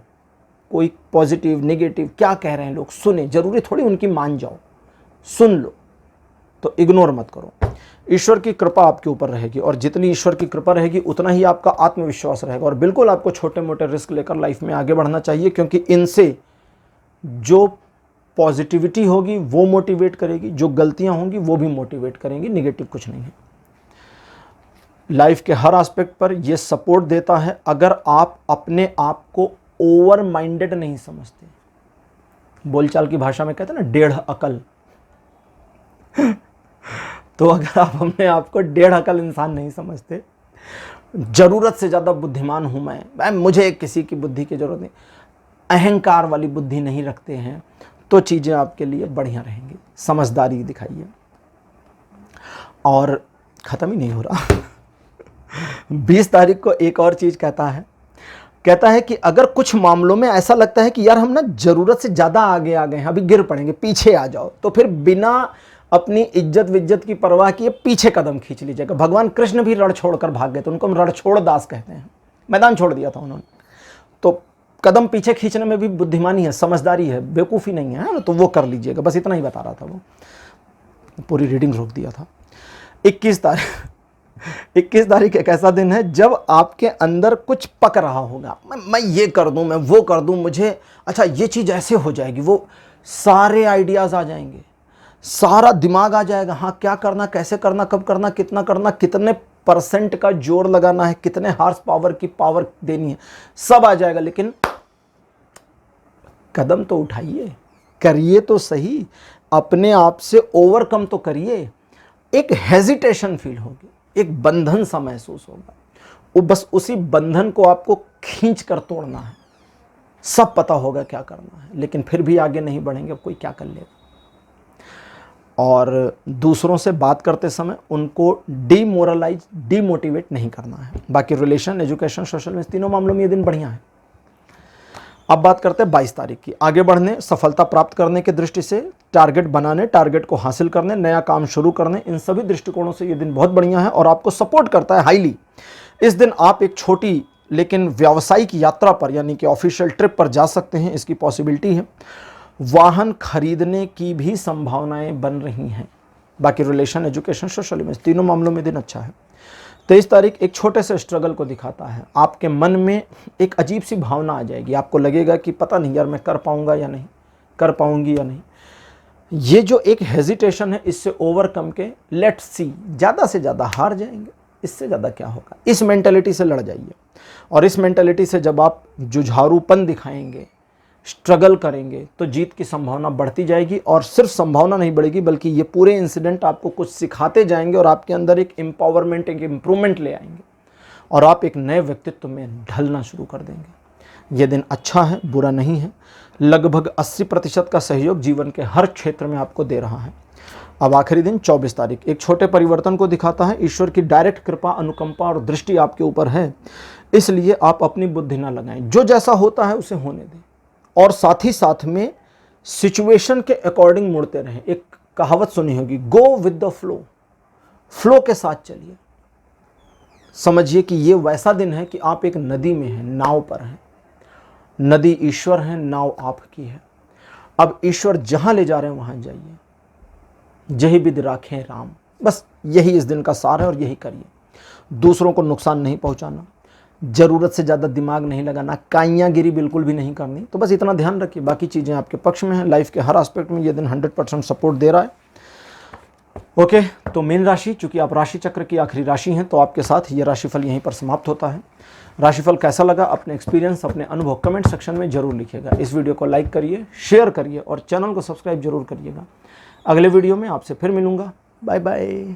कोई पॉजिटिव नेगेटिव क्या कह रहे हैं लोग, सुने, जरूरी थोड़ी उनकी मान जाओ, सुन लो, तो इग्नोर मत करो। ईश्वर की कृपा आपके ऊपर रहेगी और जितनी ईश्वर की कृपा रहेगी उतना ही आपका आत्मविश्वास रहेगा। और बिल्कुल आपको छोटे मोटे रिस्क लेकर लाइफ में आगे बढ़ना चाहिए, क्योंकि इनसे जो पॉजिटिविटी होगी वो मोटिवेट करेगी, जो गलतियां होंगी वो भी मोटिवेट करेंगी, निगेटिव कुछ नहीं है। लाइफ के हर एस्पेक्ट पर यह सपोर्ट देता है अगर आप अपने आप को ओवर माइंडेड नहीं समझते। बोलचाल की भाषा में कहते हैं ना, 1.5 अकल। तो अगर आप अपने आप को 1.5 अकल इंसान नहीं समझते, जरूरत से ज़्यादा बुद्धिमान हूँ मैं, मुझे किसी की बुद्धि की जरूरत नहीं, अहंकार वाली बुद्धि नहीं रखते हैं, तो चीज़ें आपके लिए बढ़िया रहेंगी। समझदारी दिखाइए। और ख़त्म ही नहीं हो रहा। 20 तारीख को एक और चीज़ कहता है कि अगर कुछ मामलों में ऐसा लगता है कि यार हम ना ज़रूरत से ज़्यादा आगे आ गए हैं, अभी गिर पड़ेंगे, पीछे आ जाओ, तो फिर बिना अपनी इज्जत विज्जत की परवाह किए पीछे कदम खींच लीजिएगा। भगवान कृष्ण भी रण छोड़कर भाग गए, तो उनको हम रणछोड़ दास कहते हैं। मैदान छोड़ दिया था उन्होंने, तो कदम पीछे खींचने में भी बुद्धिमानी है, समझदारी है, बेवकूफ़ी नहीं है ना, तो वो कर लीजिएगा। बस इतना ही बता रहा था, वो पूरी रीडिंग रोक दिया था। 21 तारीख एक ऐसा दिन है जब आपके अंदर कुछ पक रहा होगा, मैं ये कर दूं, मैं वो कर दूं, मुझे अच्छा ये चीज़ ऐसे हो जाएगी, वो सारे आइडियाज़ आ जाएंगे, सारा दिमाग आ जाएगा। हाँ, क्या करना, कैसे करना, कब करना, कितना करना, कितने परसेंट का जोर लगाना है, कितने हार्स पावर की पावर देनी है, सब आ जाएगा। लेकिन कदम तो उठाइए, करिए तो सही, अपने आप से ओवरकम तो करिए। एक हेजिटेशन फील होगी, एक बंधन सा महसूस होगा, वो बस उसी बंधन को आपको खींच कर तोड़ना है। सब पता होगा क्या करना है, लेकिन फिर भी आगे नहीं बढ़ेंगे, कोई क्या कर लेगा। और दूसरों से बात करते समय उनको डीमोटिवेट नहीं करना है। बाकी रिलेशन, एजुकेशन, सोशल में, तीनों मामलों में ये दिन बढ़िया है। अब बात करते हैं 22 तारीख की। आगे बढ़ने, सफलता प्राप्त करने की दृष्टि से, टारगेट बनाने, टारगेट को हासिल करने, नया काम शुरू करने, इन सभी दृष्टिकोणों से ये दिन बहुत बढ़िया है और आपको सपोर्ट करता है हाईली। इस दिन आप एक छोटी लेकिन व्यावसायिक यात्रा पर यानी कि ऑफिशियल ट्रिप पर जा सकते हैं, इसकी पॉसिबिलिटी है। वाहन खरीदने की भी संभावनाएं बन रही हैं। बाकी रिलेशन, एजुकेशन, सोशल में, तीनों मामलों में दिन अच्छा है। 23 तारीख एक छोटे से स्ट्रगल को दिखाता है। आपके मन में एक अजीब सी भावना आ जाएगी, आपको लगेगा कि पता नहीं यार मैं कर पाऊंगा या नहीं, कर पाऊंगी या नहीं। ये जो एक हेजिटेशन है, इससे ओवरकम के लेट्स सी, ज़्यादा से ज़्यादा हार जाएंगे, इससे ज़्यादा क्या होगा। इस मेंटालिटी से लड़ जाइए, और इस मेंटालिटी से जब आप जुझारूपन दिखाएंगे, स्ट्रगल करेंगे, तो जीत की संभावना बढ़ती जाएगी। और सिर्फ संभावना नहीं बढ़ेगी, बल्कि ये पूरे इंसिडेंट आपको कुछ सिखाते जाएंगे और आपके अंदर एक एम्पावरमेंट, एक इम्प्रूवमेंट ले आएंगे और आप एक नए व्यक्तित्व में ढलना शुरू कर देंगे। ये दिन अच्छा है, बुरा नहीं है। लगभग 80% का सहयोग जीवन के हर क्षेत्र में आपको दे रहा है। अब आखिरी दिन 24 तारीख एक छोटे परिवर्तन को दिखाता है। ईश्वर की डायरेक्ट कृपा, अनुकंपा और दृष्टि आपके ऊपर है, इसलिए आप अपनी बुद्धि ना लगाएं। जो जैसा होता है उसे होने दें और साथ ही साथ में सिचुएशन के अकॉर्डिंग मुड़ते रहें। एक कहावत सुनी होगी, go with the flow, flow के साथ चलिए। समझिए कि ये वैसा दिन है कि आप एक नदी में हैं, नाव पर हैं। नदी ईश्वर है, नाव आपकी है। अब ईश्वर जहां ले जा रहे हैं वहां जाइए। जही विधि राखें राम, बस यही इस दिन का सार है और यही करिए। दूसरों को नुकसान नहीं पहुंचाना, ज़रूरत से ज़्यादा दिमाग नहीं लगाना, काइयाँगिरी बिल्कुल भी नहीं करनी। तो बस इतना ध्यान रखिए, बाकी चीज़ें आपके पक्ष में हैं। लाइफ के हर एस्पेक्ट में ये दिन 100% सपोर्ट दे रहा है। ओके, तो मीन राशि, चूंकि आप राशि चक्र की आखिरी राशि हैं, तो आपके साथ ये राशिफल यहीं पर समाप्त होता है। राशिफल कैसा लगा, अपने एक्सपीरियंस, अपने अनुभव कमेंट सेक्शन में जरूर लिखिएगा। इस वीडियो को लाइक करिए, शेयर करिए और चैनल को सब्सक्राइब जरूर करिएगा। अगले वीडियो में आपसे फिर मिलूंगा। Bye bye.